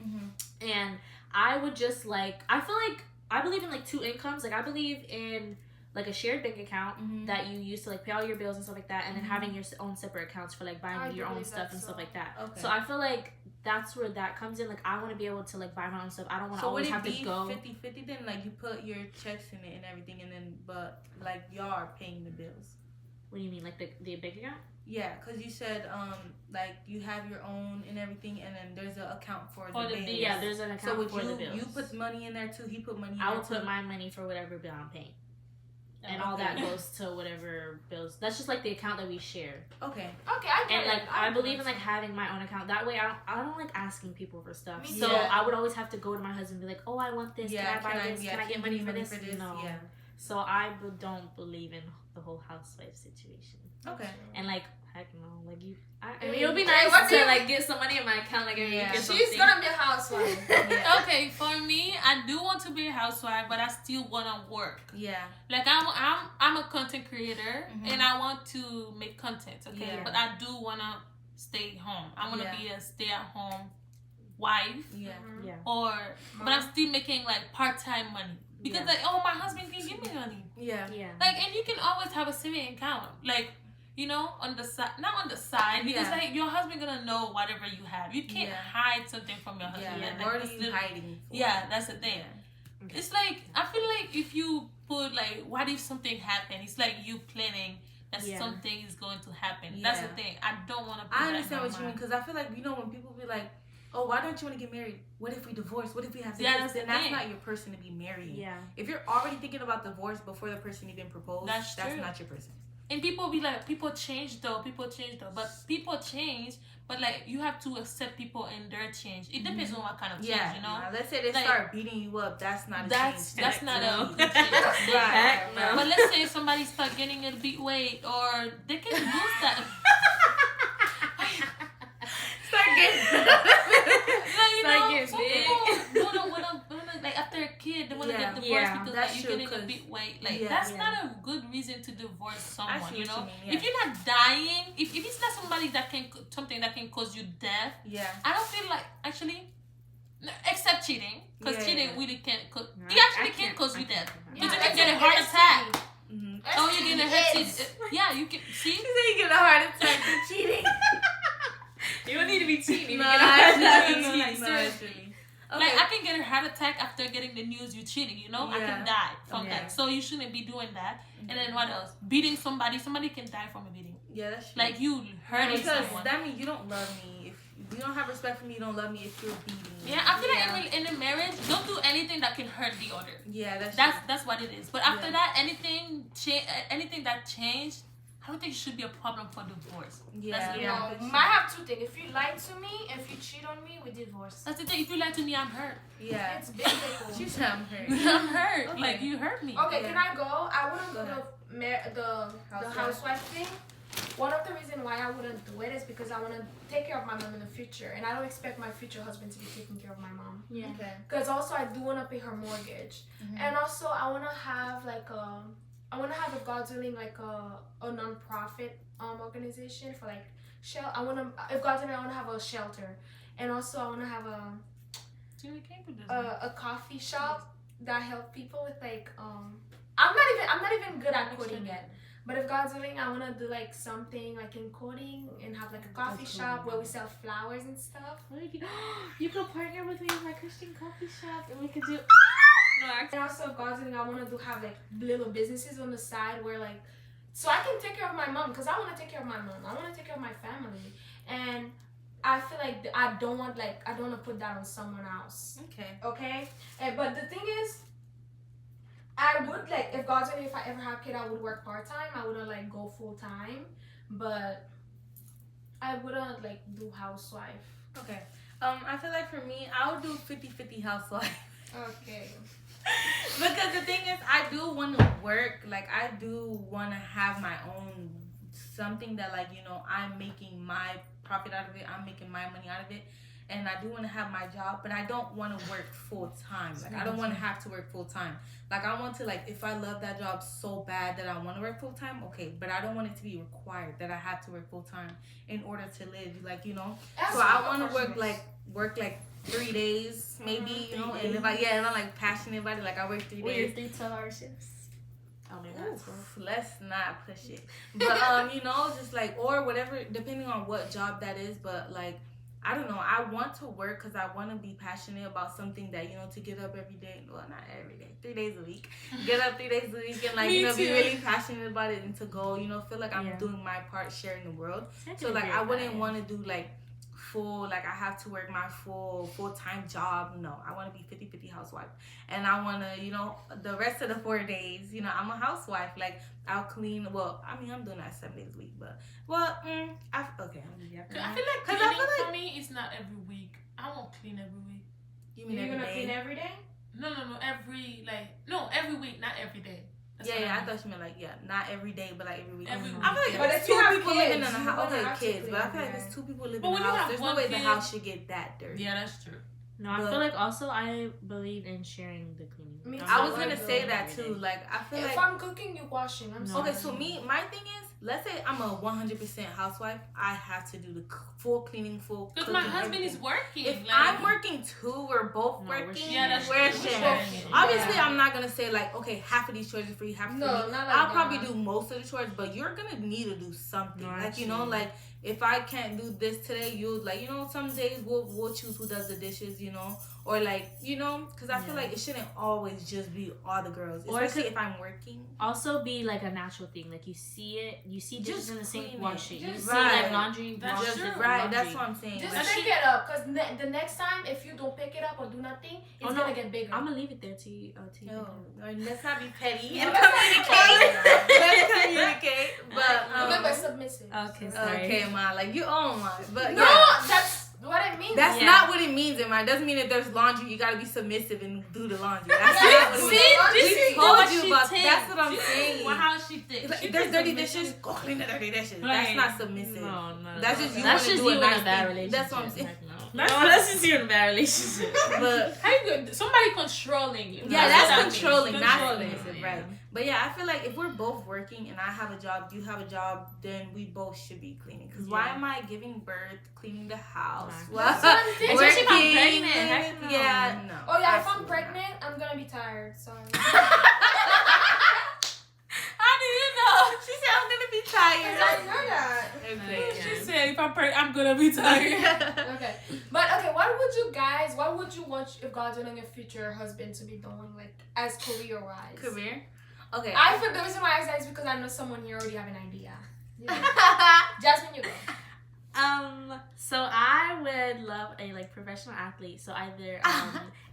And I would just like, I feel like I believe in like two incomes. Like I believe in like a shared bank account that you use to like pay all your bills and stuff like that, and then having your own separate accounts for like buying your own stuff and stuff like that. Okay. So I feel like that's where that comes in. Like, I want to be able to like buy my own stuff. I don't want to So would always it have to be go. 50-50 then? Like you put your checks in it and everything, and then but like y'all are paying the bills. What do you mean, like the big account? Yeah, because you said like you have your own and everything, and then there's an account for the bills. Yeah, there's an account So would for the bills. you put money in there too? He put money in I there will too? put my money for whatever bill I'm paying. And all Okay. that goes to whatever bills. That's just like the account that we share. Okay. Okay, I get And like it. I believe in like having my own account. That way I don't like asking people for stuff. Me So too. I would always have to go to my husband and be like, oh, I want this. Yeah, can I buy this? Can I can get you money give for me this? No. Yeah. So I don't believe in the whole housewife situation. Okay. And like heck no, like you. I Hey, mean, it would be hey, nice what do to you- like get some money in my account, like every Yeah. week or She's something. gonna be a housewife. Yeah. Okay, for me, I do want to be a housewife, but I still want to work. Yeah. Like I'm a content creator, Mhm. and I want to make content. Okay, Yeah. but I do want to stay home. I want to Yeah. be a stay-at-home wife, Yeah. Yeah. but I'm still making like part-time money because Yeah. like, oh, my husband can give me money. Yeah. Yeah. Like, and you can always have a saving account, like, you know, on the side, not on the side, because Yeah. like your husband gonna know whatever you have. You can't Yeah. hide something from your husband. Yeah. Like, What are that's you the- hiding for? Yeah, that's the thing. Yeah. Okay. It's like, I feel like if you put like, what if something happened? It's like you planning that Yeah. something is going to happen. That's the Yeah. thing. I don't want to. I understand what you mean, because I feel like, you know, when people be like, oh, why don't you want to get married? What if we divorce? What if we have Yeah, sex? that's the Then that's thing. not your person to be marrying. Yeah. If you're already thinking about divorce before the person even proposed, That's that's true. not your person. And people be like, people change though, but people change. But like, you have to accept people and their change. It depends on what kind of change, Yeah, you know. nah, let's say they Like- start beating you up. That's not a That's change. that's not a Right. good change. Right. no. But let's say somebody start gaining a bit weight, or they can lose that. Start getting. You Start know, getting some big. people don't wanna like after a kid, they wanna Yeah. get divorced Yeah, because that's like true, you're getting a 'cause- bit weight. Like yeah. that's Yeah. not a good reason to divorce someone. see You what know, you mean, yeah. if you're not dying, if it's not somebody that can something that can cause you death, Yeah. I don't feel like actually. Except cheating, because Yeah, cheating yeah. really can't. No, It actually I can cause you death. Yeah, But you that's can get a an heart attack. Mm-hmm. Oh, you get a heart STD. attack. Yeah, you can see. She said you get a heart attack for cheating. You don't need to be cheating. No, You get actually, a- no, actually. Like I can get a heart attack after getting the news you're cheating. You know, I Yeah. can die from Yeah. that. So you shouldn't be doing that. And then what else? Beating somebody. Somebody can die from a beating. Yeah, that's true. Like you hurting because someone. that means you don't love me. If you don't have respect for me, you don't love me. If you're beating me. Yeah, I feel Yeah. like in a marriage, don't do anything that can hurt the other. Yeah, that's That's what it is. But after Yeah. that, anything that changed, I don't think it should be a problem for divorce. Yeah, That's the You yeah. know, that's true. might have two things. If you lie to me, if you cheat on me, we divorce. That's the thing. If you lie to me, I'm hurt. Yeah. It's biblical. She said I'm hurt. I'm hurt. Okay. Like you hurt me. Okay, Yeah. can I go? I wouldn't Go do the housewife thing. One of the reasons why I wouldn't do it is because I want to take care of my mom in the future, and I don't expect my future husband to be taking care of my mom. Yeah. Okay. Because also I do want to pay her mortgage, and also I want to have like if God's willing, like a non-profit organization for like if God's willing, I want to have a shelter, and also I want to have a coffee shop that help people with like I'm not even good at coding yet. But if God's willing, I want to do like something like in coding and have like a coffee shop where we sell flowers and stuff. You could partner with me in my Christian coffee shop, and we could do. And also, if God's willing, I want to have like little businesses on the side where like, so I can take care of my mom, because I want to take care of my mom. I want to take care of my family, and I feel like I don't want to put that on someone else. Okay. Okay, but the thing is, I would like, if God's willing, if I ever have a kid, I would work part time. I wouldn't like go full time, but I wouldn't like do housewife. Okay. I feel like for me, I would do 50-50 housewife. Okay. Because the thing is, I do want to work. Like, I do want to have my own something that, like, you know, I'm making my profit out of it. I'm making my money out of it. And I do want to have my job, but I don't want to work full time. Like, I don't want to have to work full time. Like, I want to, like, if I love that job so bad that I want to work full time, okay. But I don't want it to be required that I have to work full time in order to live. Like, you know. That's So I what want to question work like 3 days, maybe, you know. And if I'm like passionate about it, like I work 3 days. 3 12-hour shifts. Oh my God. Oof, let's not push it. But you know, just like, or whatever, depending on what job that is. But like, I don't know. I want to work because I want to be passionate about something that, you know, to get up every day. Well, not every day, 3 days a week. Get up 3 days a week and, like, Me you know, be too. really passionate about it and to go, you know, feel like I'm Yeah. doing my part, sharing the world. I So, can like, agree I with wouldn't that, want to do, like, full, like, I have to work my full-time job. No, I want to be 50-50 housewife. And I want to, you know, the rest of the 4 days, you know, I'm a housewife. Like, I'll clean. Well, I mean, I'm doing that 7 days a week, but, well, okay, I'm just I feel like 'Cause I cleaning feel like- for me is not every week. I won't clean every week. You mean You're every gonna day? clean every day? No, every week, not every day. That's Yeah, what yeah, I mean. thought you meant like not every day, but like every week. Every I week. feel like Yeah. But if if it's you two have people kids, living in a you house, wouldn't okay, have to kids, clean but I feel like every if it's day. two people living But in when a you house, have there's no one way the kid- house should get that dirty. Yeah, that's true. No, I But- feel like also I believe in sharing the cleaning. Me I'm too. I not was gonna doing say it that every too. day. Like I feel If like I'm cooking, you're washing. I'm No. sorry. okay. So my thing is, let's say I'm a 100% housewife. I have to do the full cleaning, full. Because cooking, my husband everything. is working. If like, I'm working too, we're both No, we're working. Yeah, that's we're true. sharing. We're sharing. Obviously, Yeah. I'm not gonna say like, okay, half of these chores are for you, half for No, me. not like I'll that. probably do most of the chores, but you're gonna need to do something. No, like you know, actually. like if I can't do this today, you'll like you know, some days we'll choose who does the dishes, you know, or like you know, because I feel Yeah. like it shouldn't always just be all the girls, Or especially could- if I'm working. Also be like a natural thing. Like you see it, you see dishes Just in the sink, clean wash it. it. You Just- see Right. like laundry, That's wash Just true. it. right, laundry. that's what I'm saying. Just But Like, pick it up, because the next time, if you don't pick it up or do nothing, it's Oh, no. gonna get bigger. I'm gonna leave it there to you. To you. no, let's not be petty No, and let's not be communicate. Let's communicate, but Remember, submissive. Okay, So- sorry. okay, ma, like you own my, but No, yeah. that's what it means. That's Yeah. not what it means, Emma. It doesn't mean if there's laundry, you gotta be submissive and do the laundry. That's not what it See, means. this We is told what you she about. thinks. That's what I'm She- saying. Well, how she thinks. It's like, She if there's thinks dirty submission- dishes, go clean the dirty dishes. Right. That's not submissive. No, no. That's just you That's wanna just do a you in nice a bad thing. relationship. That's what I'm saying. Like, no. That's No, what- that's just you in a bad relationship. But How you good? Somebody controlling you. yeah, what that's that means. controlling, not Controlling. submissive, right? But yeah, I feel like if we're both working and I have a job, you have a job, then we both should be cleaning. Because why Yeah. am I giving birth, cleaning the house? Right. Well, That's what I'm saying. Especially if I'm working, pregnant, heck no. Yeah, no. Oh yeah, if I'm absolutely not. pregnant, I'm gonna be tired. Sorry. How do you know? She said I'm gonna be tired. I know that. Okay. She said, if I'm pregnant, I'm gonna be tired. Okay, but okay, what would you want if God's in your future husband to be doing, like as career wise? Career. Okay. I feel the reason why I ask that is because I know someone here already have an idea. Jasmine, you go. So I would love a like professional athlete. So either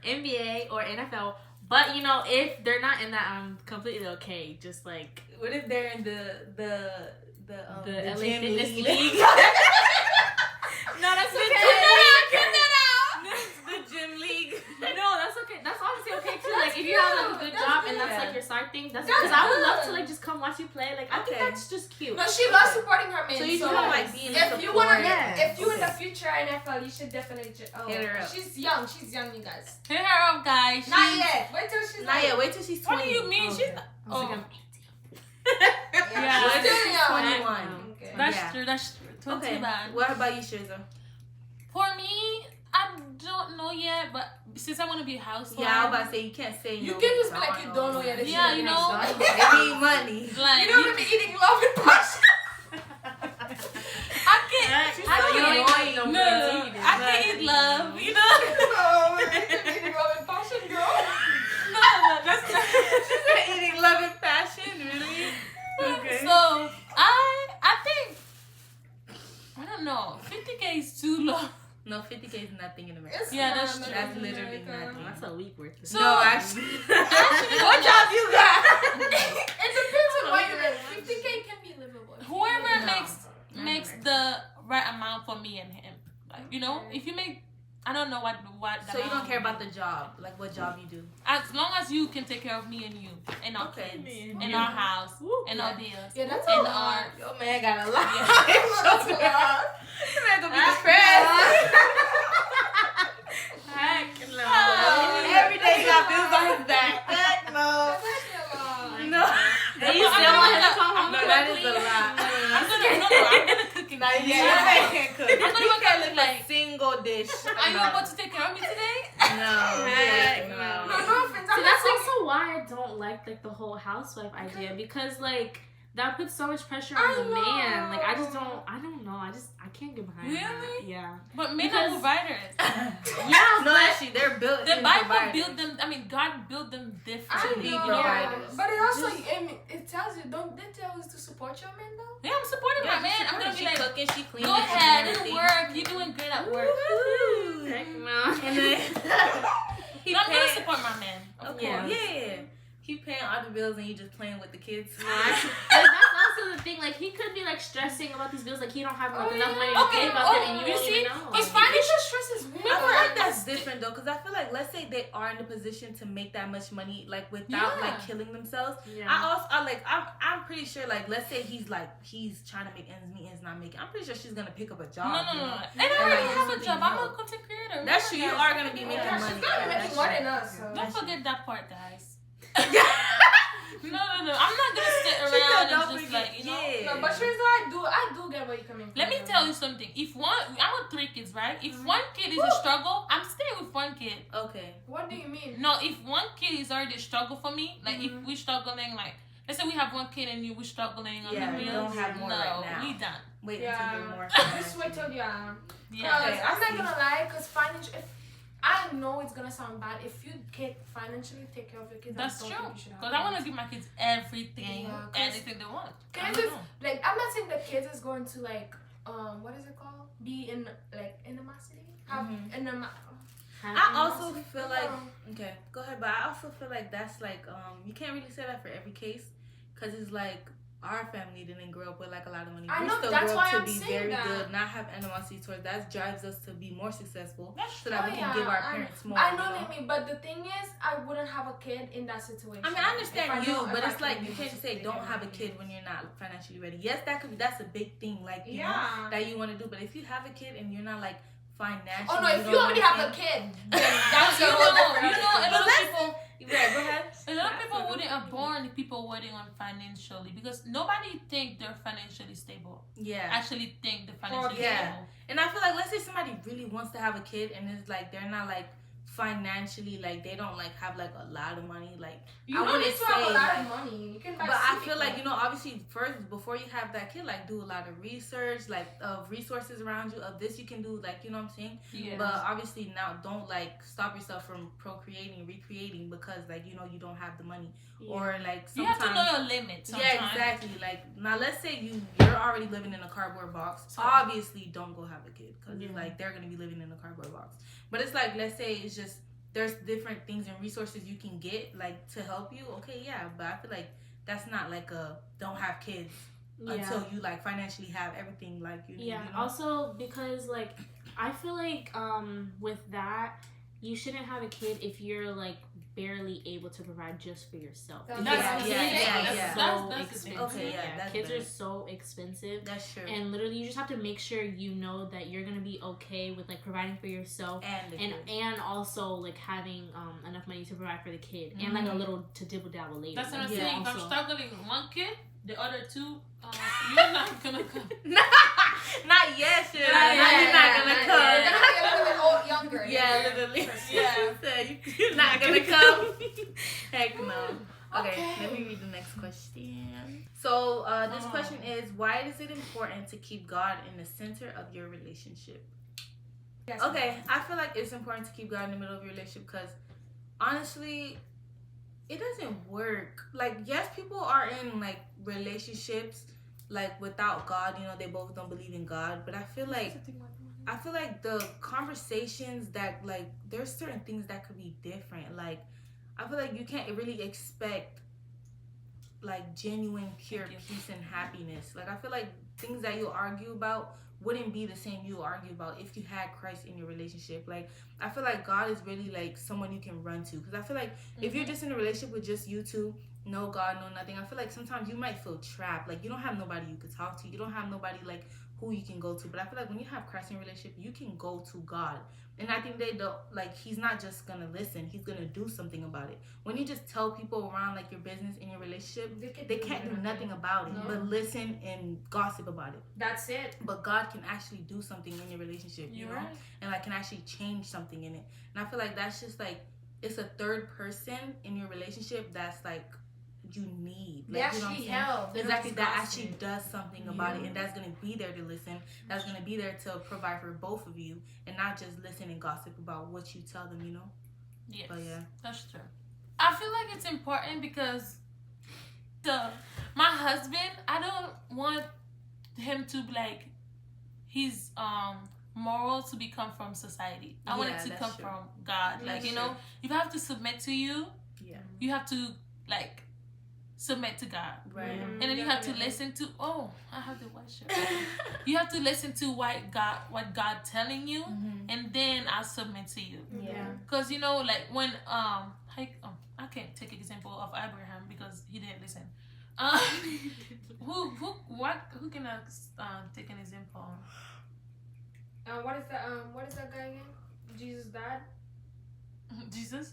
NBA or NFL. But you know, if they're not in that, I'm completely okay. Just like What if they're in the the LA gym Fitness league? League. No, that's okay. The gym league. No, that's okay. That's honestly okay too. Like if you have like a good That's job good. and that's Yeah. like your side thing, that's That's because I would love to good. like just come watch you play. Like I think Okay. that's just cute. No, she loves supporting her man. So you just want like being the if you wanna, support. Yeah. if you in the future NFL, you should definitely. Hit her up. She's young, you guys. Hit her up, guys. Not She's- yet. Wait till she's Not yet. Wait till she's 20. What do you mean? She's. I was Oh, like, I'm Yeah. Wait till Still she's young. 21. Okay. that's Yeah. true. That's true. Too Okay. bad. What about you, Shirza? For me, I don't know yet, but since I want to be a housewife, Yeah, I was about to say you can't say You no. can just be like, you don't know yet. Yeah, you know. They need money. like You don't be eating love and passion. I can't. She's I so can't. annoying. No, I can't eat love. You know. Oh, you can be eating love and passion, girl. No, that's not. Eating love and passion, really? Okay. So I think I don't know. 50K is too low. No, 50K is nothing in America. It's Yeah, that's not true. That's in literally America. nothing. that's a week worth. So No, actually. what job you got? It depends on what you're in. 50K can be livable. Whoever No. makes the right amount for me and him. Like, you know, if you make, I don't know what. So you don't care about the job, like what job you do. As long as you can take care of me and you and our Okay. kids and our house and our bills Yeah, that's and a our. lot. Your man got a lot. That's a lot. Your man gonna be That's depressed. Heck no. Every day he got bills on his back. Heck no. That's actually a lot. No. And you still want him to come home? No, that is a lot. I'm gonna cook it. Not yet. Your man can't cook. I'm gonna He work can't out live like- a single dish. Are you able to take care of me today? No. Heck No, no. no offense. See, I'm that's not saying. also why I don't like the whole housewife idea because like that puts so much pressure on the man. Like I don't know. I can't get behind that. Really? Yeah. But men are providers. Yeah, No, actually, they're built. The Bible built them. I mean, God built them differently. I know, providers. but it also it tells you they tell us to support your men though. Yeah, I'm supporting my man. I'm gonna be like, cooking, she cleaning. go ahead, work. You're doing great at work. Heck no. And then I'm gonna support my man. Of course. Yeah. He paying all the bills and you just playing with the kids. That's also the thing. Like he could be like stressing about these bills. Like he don't have like, enough money to pay about them, and you won't even know. It's financial stress is weird. I feel like that's different though, because I feel like let's say they are in the position to make that much money, like without like killing themselves. Yeah. I'm pretty sure like let's say he's trying to make ends meet, and not making. I'm pretty sure she's gonna pick up a job. No. And I already have a job. I'm a content creator. That's true. You are gonna be making money. She's gonna be making more than us. So. Don't forget that part, guys. No. I'm not gonna sit around and just like, you know. No, but she's like, I do get where you're coming from. Let me tell you something. I'm with 3 kids, right? If one kid is a struggle, I'm staying with one kid. Okay. What do you mean? No, if one kid is already a struggle for me, like if we're struggling, like let's say we have one kid and we're struggling on the we bills. don't have more right now. We done. Wait until you're more. Just wait till you are. Yeah. Okay, I'm not gonna lie, because financial. I know it's gonna sound bad. If you can't financially take care of your kids, That's I true. don't think you should have Because I want to give my kids everything, Yeah, anything they want. Kids is, like, I'm not saying the kids is going to like what is it called? Be in like animosity. I also feel like okay, go ahead. But I also feel like that's like you can't really say that for every case, because it's like our family didn't grow up with like a lot of money. I We know, still that's grow why up to I'm be saying very that. good, not have animosity towards that drives us to be more successful, That's so that we can give our parents more. I know what you mean, but the thing is, I wouldn't have a kid in that situation. I mean, I understand you, but it's like you can can't just say don't have a kid when you're not financially ready. Yes, that's a big thing, like you know, Yeah. that you want to do. But if you have a kid and you're not like financially, Oh no, if you already have a kid, then that's You a whole different. know, a lot of people. Yeah, go ahead. A lot of people wouldn't are born people waiting on financially because nobody think they're financially stable. Yeah. Actually think they're financially yeah. stable. And I feel like let's say somebody really wants to have a kid and it's like they're not like financially like they don't like have like a lot of money like You I don't wouldn't need to have a say, lot like, of money. You can buy. but I seed feel like money. you know obviously first before you have that kid like do a lot of research like of resources around you of this you can do like you know what I'm saying. Yeah. But obviously now don't like stop yourself from procreating recreating because like you know you don't have the money or like sometimes you have to know your limits. Sometimes. yeah, exactly. Like now, let's say you're already living in a cardboard box. So, obviously, don't go have a kid because it's like they're gonna be living in a cardboard box. But it's like let's say it's just there's different things and resources you can get like to help you. Okay, yeah, but I feel like that's not like a don't have kids until you like financially have everything like you. Yeah. You know? Also because like I feel like with that you shouldn't have a kid if you're like barely able to provide just for yourself. That's So that's expensive. Okay, yeah, that's kids better. are so expensive. That's true. And literally, you just have to make sure you know that you're gonna be okay with like providing for yourself, and also like having enough money to provide for the kid, and like a little to dibble dabble later. That's what I'm Like, saying. If I'm also- struggling with one kid, the other two, you're not gonna come. Not yet, shit. You're not gonna They're come. gonna be a little bit younger. Yeah, literally. Yeah. You're not gonna come. Heck no. Okay, let me read the next question. So, this question is, why is it important to keep God in the center of your relationship? Yes. Okay, I feel like it's important to keep God in the middle of your relationship because, honestly, it doesn't work. Like, yes, people are in, like, relationships, like, without God. You know, they both don't believe in God. But I feel like the conversations that, like, there's certain things that could be different. Like, I feel like you can't really expect like genuine pure peace and happiness. Like I feel like things that you argue about wouldn't be the same you argue about if you had Christ in your relationship. Like I feel like God is really like someone you can run to, because I feel like if you're just in a relationship with just you two, no God, no nothing, I feel like sometimes you might feel trapped. Like you don't have nobody you could talk to, you don't have nobody like who you can go to. But I feel like when you have Christ in your relationship, you can go to God. And I think they don't, like, he's not just gonna listen, he's gonna do something about it. When you just tell people around like your business in your relationship, they can't do nothing about it, but listen and gossip about it. That's it. But God can actually do something in your relationship, you know? Right. And like can actually change something in it. And I feel like that's just like, it's a third person in your relationship that's like you need. They actually help. They don't Exactly, just that gossip. actually does something about it, and that's gonna be there to listen. That's gonna be there to provide for both of you, and not just listen and gossip about what you tell them. Yes, But yeah, that's true. I feel like it's important because my husband, I don't want him to be like his morals to become from society. I want it to come from God. Like, you know, if I have to submit to you, you have to like submit to God. right. And then you have to listen to I have the white shirt. You have to listen to what God telling you, and then I'll submit to you. Yeah. Cause you know, like when I can't take example of Abraham because he didn't listen. Who can I take an example on? What is that guy again? Jesus' dad? Jesus?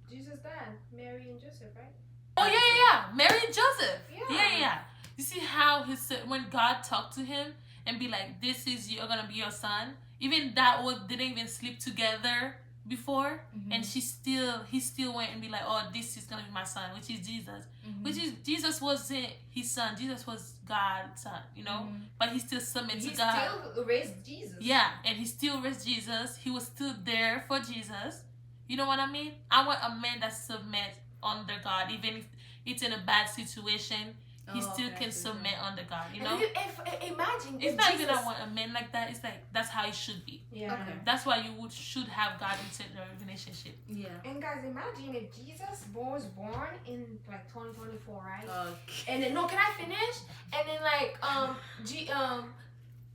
Jesus' dad. Mary and Joseph, right? Oh yeah. Mary and Joseph. Yeah. Yeah. You see how when God talked to him and be like, "This is you're gonna be your son." Even that didn't even sleep together before, and he still went and be like, "Oh, this is gonna be my son," which is Jesus. Which is Jesus wasn't his son. Jesus was God's son, you know. But he still submitted to God. He still raised Jesus. Yeah, and he still raised Jesus. He was still there for Jesus. You know what I mean? I want a man that submits under God, even if it's in a bad situation. He still can submit under God. You know. Imagine. It's not even I want a man like that. It's like that's how it should be. Yeah. Okay. That's why you should have God in a relationship. Yeah. And guys, imagine if Jesus was born in like 2024, right? Okay. And then can I finish? And then like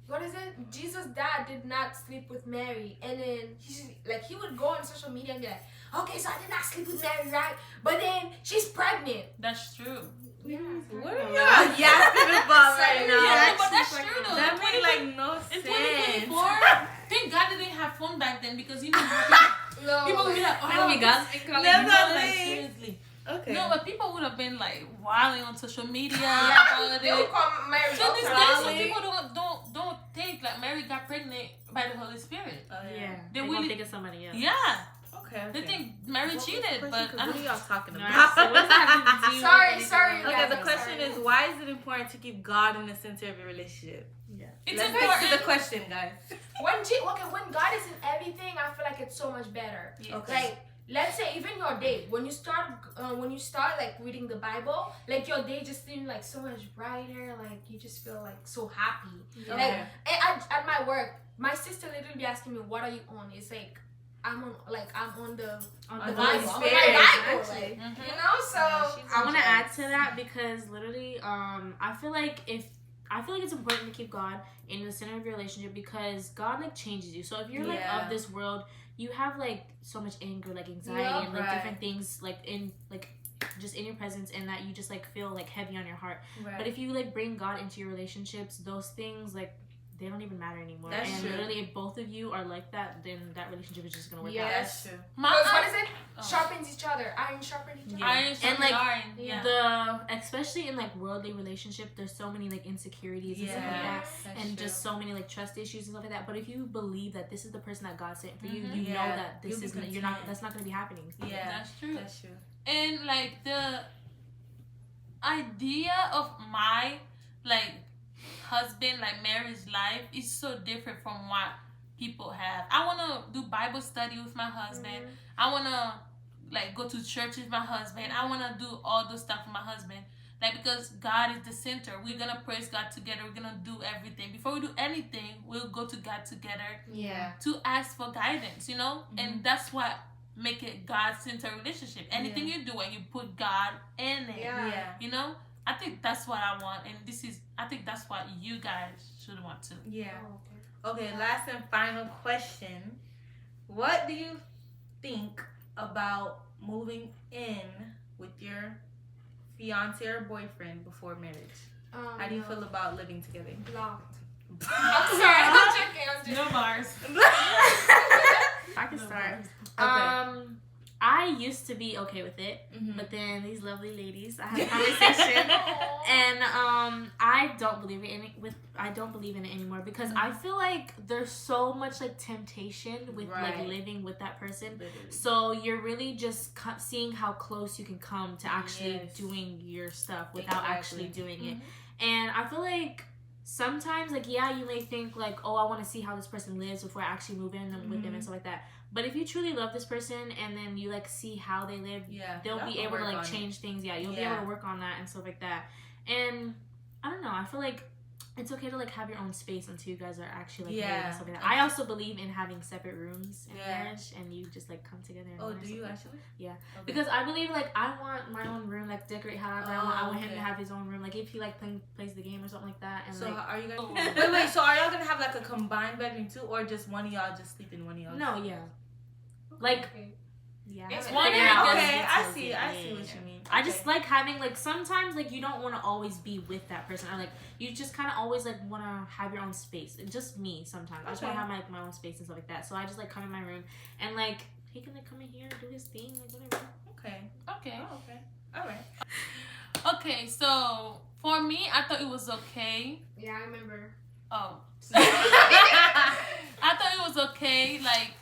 what is it? Jesus' dad did not sleep with Mary, and then he would go on social media and be like, "Okay, so I did not sleep with Mary, right? But then she's pregnant." That's true. Yeah. What are y'all yapping about right now? Yeah, but that's true though. That made like no In sense. 2024, thank God they didn't have phone back then because people No. would be like, Oh my God. seriously. Okay. No, but people would have been like wilding on social media Yeah, about they would it. call Mary. To this day, Doctor. some people don't think like Mary got pregnant by the Holy Spirit. Yeah. They They really- won't think of somebody else. Yeah, Okay. they think Mary cheated, but what are y'all talking No, about? so what does that have to do with Sorry. anything? Okay, the guys, question sorry. is, why is it important to keep God in the center of your relationship? it's Let's important. get to the question, guys. When God is in everything, I feel like it's so much better. Yeah. Okay. Like, let's say even your day, when you start like reading the Bible, like your day just seems like so much brighter. Like you just feel like so happy. Okay. Like at my work, my sister literally be asking me, "What are you on?" It's like I'm on the On the the Bible. Holy I'm on Spirit, my Bible, actually. like, Mhm. you know. So I want to add to that because literally, I feel like it's important to keep God in the center of your relationship because God like changes you. So if you're like Yeah. of this world, you have like so much anger, like anxiety, Yeah, and like right. different things like in like just in your presence, and that you just like feel like heavy on your heart. Right. But if you like bring God into your relationships, those things like they don't even matter anymore. That's and true. literally, if both of you are like that, then that relationship is just gonna work Yeah. out. That's true. because what is it? Oh. Sharpens each other. Iron sharpens each other. Yeah. Iron And, sharpens like, iron. Yeah. Especially in like worldly relationship, there's so many like insecurities and stuff like that. Yes, that's And true. just so many like trust issues and stuff like that. But if you believe that this is the person that God sent for you, Mhm. you know Yeah. that You'll this be is that's not gonna be happening. Yeah, That's true. That's true. And like the idea of my like husband, like marriage life is so different from what people have. I wanna do Bible study with my husband. I wanna like go to church with my husband. I wanna do all those stuff with my husband. Like because God is the center. We're gonna praise God together. We're gonna do everything. Before we do anything, we'll go to God together Yeah. to ask for guidance, you know? And that's what make it God-centered relationship. Anything you do when you put God in it, Yeah. you know? I think that's what I want, and I think that's what you guys should want to. Yeah. Oh, okay. Okay, last and final question. What do you think about moving in with your fiance or boyfriend before marriage? How do you feel about living together? Blocked. I'm sorry. I'm joking. No bars. I can start. Okay. I used to be okay with it, Mm-hmm. but then these lovely ladies, I had a conversation, and I don't believe in it anymore because I feel like there's so much like temptation with like Right. living with that person. Literally. So you're really just seeing how close you can come to actually Yes. doing your stuff without actually Exactly. doing it. And I feel like sometimes, like, yeah, you may think like, oh, I want to see how this person lives before I actually move in with them and stuff like that. But if you truly love this person and then you like see how they live, Yeah, they'll y'all be can able to work like on change things. Yeah, you'll be Yeah. able to work on that and stuff like that. And I don't know, I feel like it's okay to like have your own space until you guys are actually like married and stuff like that. I also believe in having separate rooms in marriage, and you just like come together. And Oh, do you actually? Yeah, Okay. because I believe like I want my own room, like decorate however I want. I want him okay. to have his own room, like if he like plays the game or something like that. And So like, are you guys? Oh. Wait. So are y'all gonna have like a combined bedroom too, or just one of y'all just sleep in one of y'all? no, yeah, like Okay. yeah. It's I one figure of out the- all the Okay, I details, see. yeah, I yeah, see yeah, what yeah. you mean. I just like having like sometimes like you don't want to always be with that person, or like you just kind of always like want to have your own space. It's just me sometimes. I just want to have my own space and stuff like that. So I just like come in my room and like he can like come in here and do his thing, like whatever. Okay. Okay. Oh, okay. All right. Okay, so for me, I thought it was okay. Yeah, I remember. Oh. I thought it was okay, like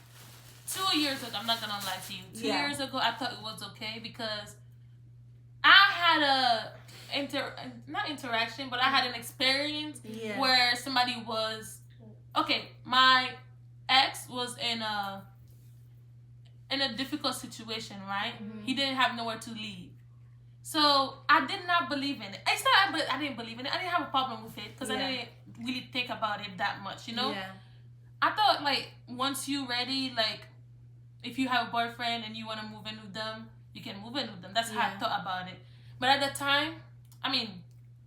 2 years ago. I'm not gonna lie to you. 2 Yeah. years ago, I thought it was okay because I had not interaction, but I had an experience Yeah. where somebody was my ex was in a difficult situation, right? Mhm. He didn't have nowhere to leave. So I did not believe in it. It's not I didn't believe in it. I didn't have a problem with it because I Yeah. didn't really think about it that much, you know? Yeah. I thought like once you ready, like if you have a boyfriend and you want to move in with them, you can move in with them. That's how I Yeah. thought about it. But at the time, I mean,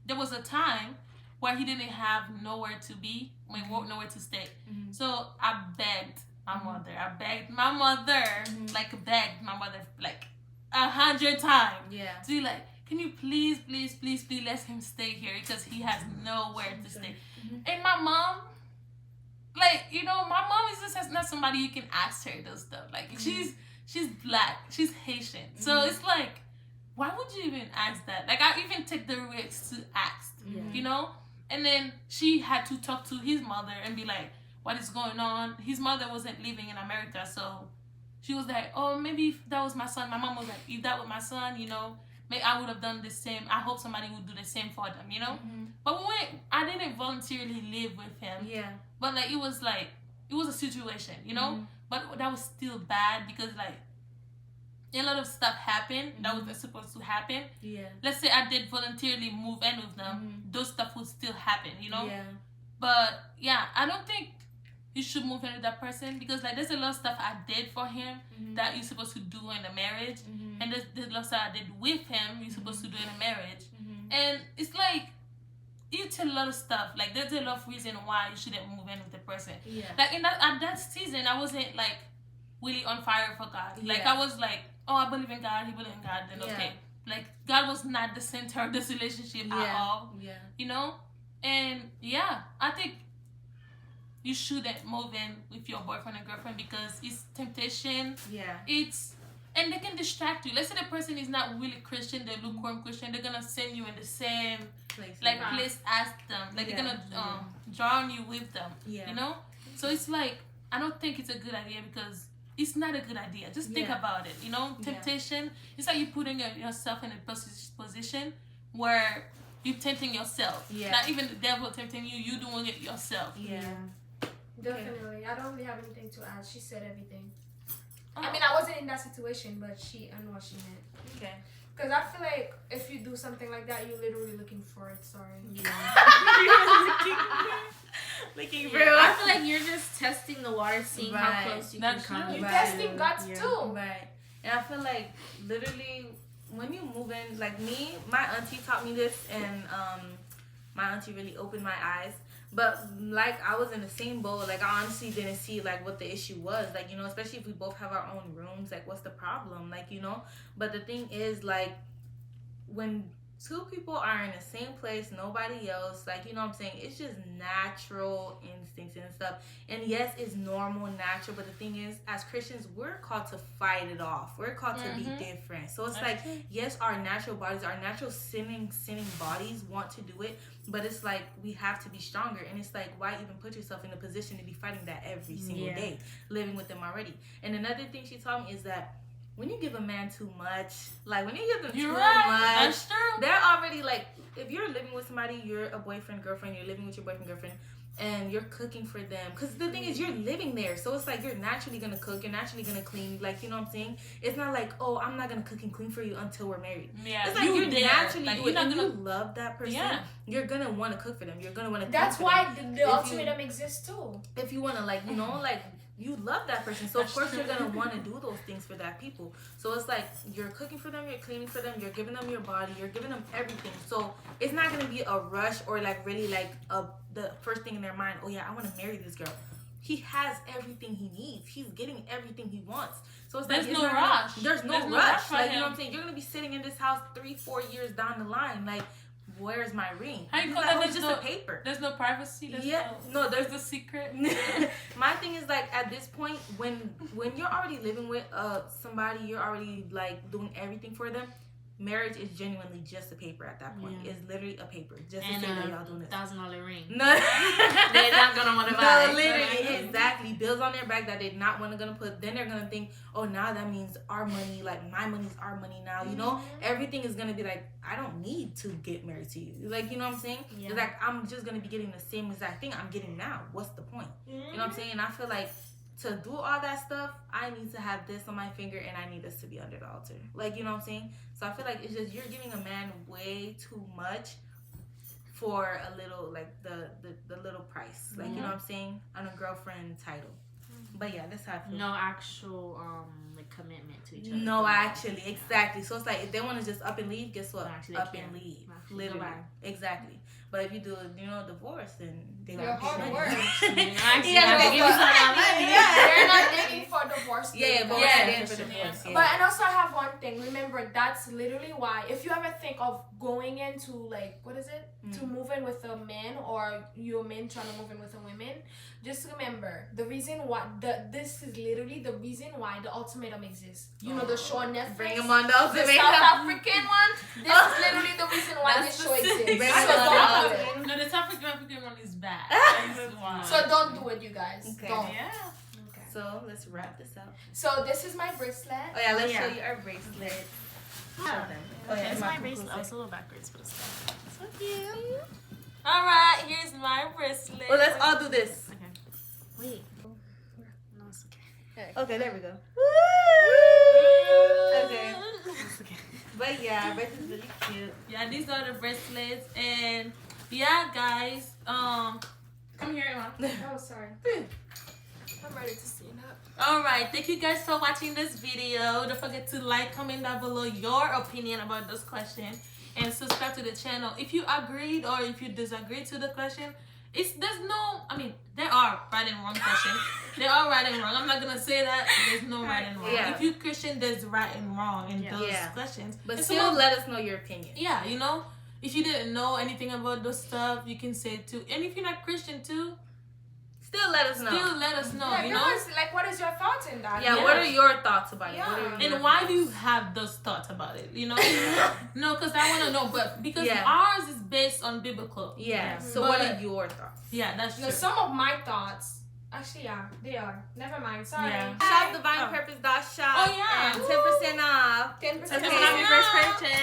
there was a time where he didn't have nowhere to be, nowhere to stay. Mhm. So I begged my Mhm. mother. I begged my mother, Mhm. like begged my mother like 100 times Yeah. to be like, can you please let him stay here because he has nowhere to stay. Mhm. And my mom, like, you know, my mom is just not somebody you can ask her those stuff. Like, she's black, she's Haitian, so Mhm. it's like, why would you even ask that? Like, I even take the risk to ask, Yeah. you know. And then she had to talk to his mother and be like, what is going on? His mother wasn't living in America, so she was like, oh, maybe if that was my son. My mom was like, if that was my son, you know, maybe I would have done the same. I hope somebody would do the same for them, you know. Mhm. But I didn't voluntarily live with him. Yeah. But like it was a situation, you know. Mhm. But that was still bad because like a lot of stuff happened that was supposed to happen. Yeah. Let's say I did voluntarily move in with them, Mhm. those stuff would still happen, you know. Yeah. But yeah, I don't think you should move in with that person because like there's a lot of stuff I did for him Mhm. that you're supposed to do in a marriage, Mhm. and there's a lot of stuff I did with him you're supposed to do in a marriage, Mhm. and it's like it's a lot of stuff. Like there's a lot of reason why you shouldn't move in with the person. Yeah. Like at that season, I wasn't like really on fire for God. Like Yeah. I was like, oh, I believe in God. He believe in God. Then Yeah. okay. Like God was not the center of this relationship at all. Yeah. You know, and yeah, I think you shouldn't move in with your boyfriend or girlfriend because it's temptation. Yeah. And they can distract you. Let's say the person is not really Christian, they're lukewarm Christian. They're gonna send you in the same Place. place as them. Like Yeah. they're gonna drown you with them. Yeah. You know. So it's like I don't think it's a good idea because it's not a good idea. Just think Yeah. about it. You know, Yeah. temptation. It's like you putting yourself in a position where you're tempting yourself. Yeah. Not even the devil tempting you. You doing it yourself. Yeah. Definitely. I don't really have anything to add. She said everything. Oh. I mean, I wasn't in that situation, but I know what she meant. Okay. Because I feel like if you do something like that, you're literally looking for it. Sorry. Looking I feel like you're just testing the water, seeing how Right. close you That's can come. true. You're Right. testing guts Yeah. too. Right. And I feel like literally when you move in, like me, my auntie taught me this, and my auntie really opened my eyes. But like I was in the same boat. Like I honestly didn't see like what the issue was. Like, you know, especially if we both have our own rooms, like what's the problem? Like, you know. But the thing is, like, when two people are in the same place, nobody else, like, you know what I'm saying? It's just natural instincts and stuff. And yes, it's normal, natural, but the thing is, as Christians, we're called to fight it off. We're called to be different. So it's like, yes, our natural bodies, our natural sinning bodies want to do it, but it's like we have to be stronger. And it's like, why even put yourself in a position to be fighting that every single day, living with them already? And another thing she taught me is that when you give a man too much, like when you give them too much, That's true. they're already like, if you're living with somebody, you're a boyfriend, girlfriend, you're living with your boyfriend, girlfriend, and you're cooking for them. Because the thing is, you're living there. So it's like you're naturally going to cook, you're naturally going to clean. Like, you know what I'm saying? It's not like, oh, I'm not going to cook and clean for you until we're married. Yeah, it's like you're naturally like, doing it. And you love that person, you're going to want to cook for them. You're going to want to That's why the ultimatum exists too. If you want to, like, you know, like, you love that person, so of course you're gonna want to do those things for that people. So it's like you're cooking for them, you're cleaning for them, you're giving them your body, you're giving them everything. So it's not gonna be a rush or like really like the first thing in their mind, oh yeah, I want to marry this girl. He has everything he needs. He's getting everything he wants. So it's there's like no rush. There's no rush. Like, you know what I'm saying? You're gonna be sitting in this house 3-4 years down the line, like, where's my ring? How you call that? that? It's just a paper. There's no privacy. There's the secret. My thing is, like, at this point, when you're already living with somebody, you're already like doing everything for them. Marriage is genuinely just a paper at that point. It's literally a paper. Just to say that y'all doing this. $1,000 ring. No, they're not gonna want to buy. No, literally, exactly. Bills on their back that they're not gonna put. Then they're gonna think, oh, now that means our money, like my money's our money now. You know, everything is gonna be like, I don't need to get married to you. Like, you know what I'm saying? Yeah. It's like I'm just gonna be getting the same exact thing I'm getting now. What's the point? You know what I'm saying? And I feel like to do all that stuff, I need to have this on my finger and I need us to be under the altar. Like, you know what I'm saying? So I feel like it's just, you're giving a man way too much for a little, like, the little price. Like, you know what I'm saying? On a girlfriend title. But yeah, that's how I feel. No actual like commitment to each other. No, actually, exactly. So it's like, if they want to just up and leave, guess what? Actually, up and leave. Literally. Goodbye. Exactly. But if you do, you know, divorce, then they You're got hard money. work. They're not dating for divorce. Dating for divorce. Yeah. But and also I have one thing. Remember, that's literally why. If you ever think of going into like, what is it? To move in with a man, or you're a man trying to move in with a woman, just remember the reason why this is literally the reason why the ultimatum exists. You know the show on Netflix. Bring them on the The ultimatum. South African one. This is literally the reason why this show exists. Bring So them on don't the do it. No, the South African one is bad. So don't do it, you guys. Okay. Don't. Yeah. Okay. So let's wrap this up. So this is my bracelet. Oh yeah, let's show you our bracelet. Show them. Oh yeah, It's my my bracelet. I was a little backwards, but it's fine. So cute. All right, here's my bracelet. Well, let's all do this. Okay. Wait. No, it's okay. Okay, there we go. Okay. It's okay. But yeah, our bracelet's really cute. Yeah, these are the bracelets, and yeah, guys, come here, Emma. Oh, sorry. I'm ready to see that. All right, thank you guys for watching this video. Don't forget to like, comment down below your opinion about this question, and subscribe to the channel if you agreed or if you disagreed to the question. There are right and wrong questions. There are right and wrong. I'm not gonna say that there's no right and wrong. Yeah. If you Christian, there's right and wrong in those Yeah. questions. But And still, let us know your opinion. yeah, you know, if you didn't know anything about those stuff, you can say it too. And if you're not Christian too, Still let us know. still let us know. Yeah, you give know. us, like, what is your thoughts in that? Yeah, Yeah. what are your thoughts about it? Yeah. What are your And why do you thoughts? have those thoughts about it? You know? No, because I want to know. But because Yeah. ours is based on biblical. Yeah. So But- what are your thoughts? Yeah, that's No, true. some of my thoughts. Actually, yeah, they are. Never mind. Sorry. Yeah. Shop divinepurpose.shop. Oh, yeah. And 10% off. 10% Okay. off. Your first purchase.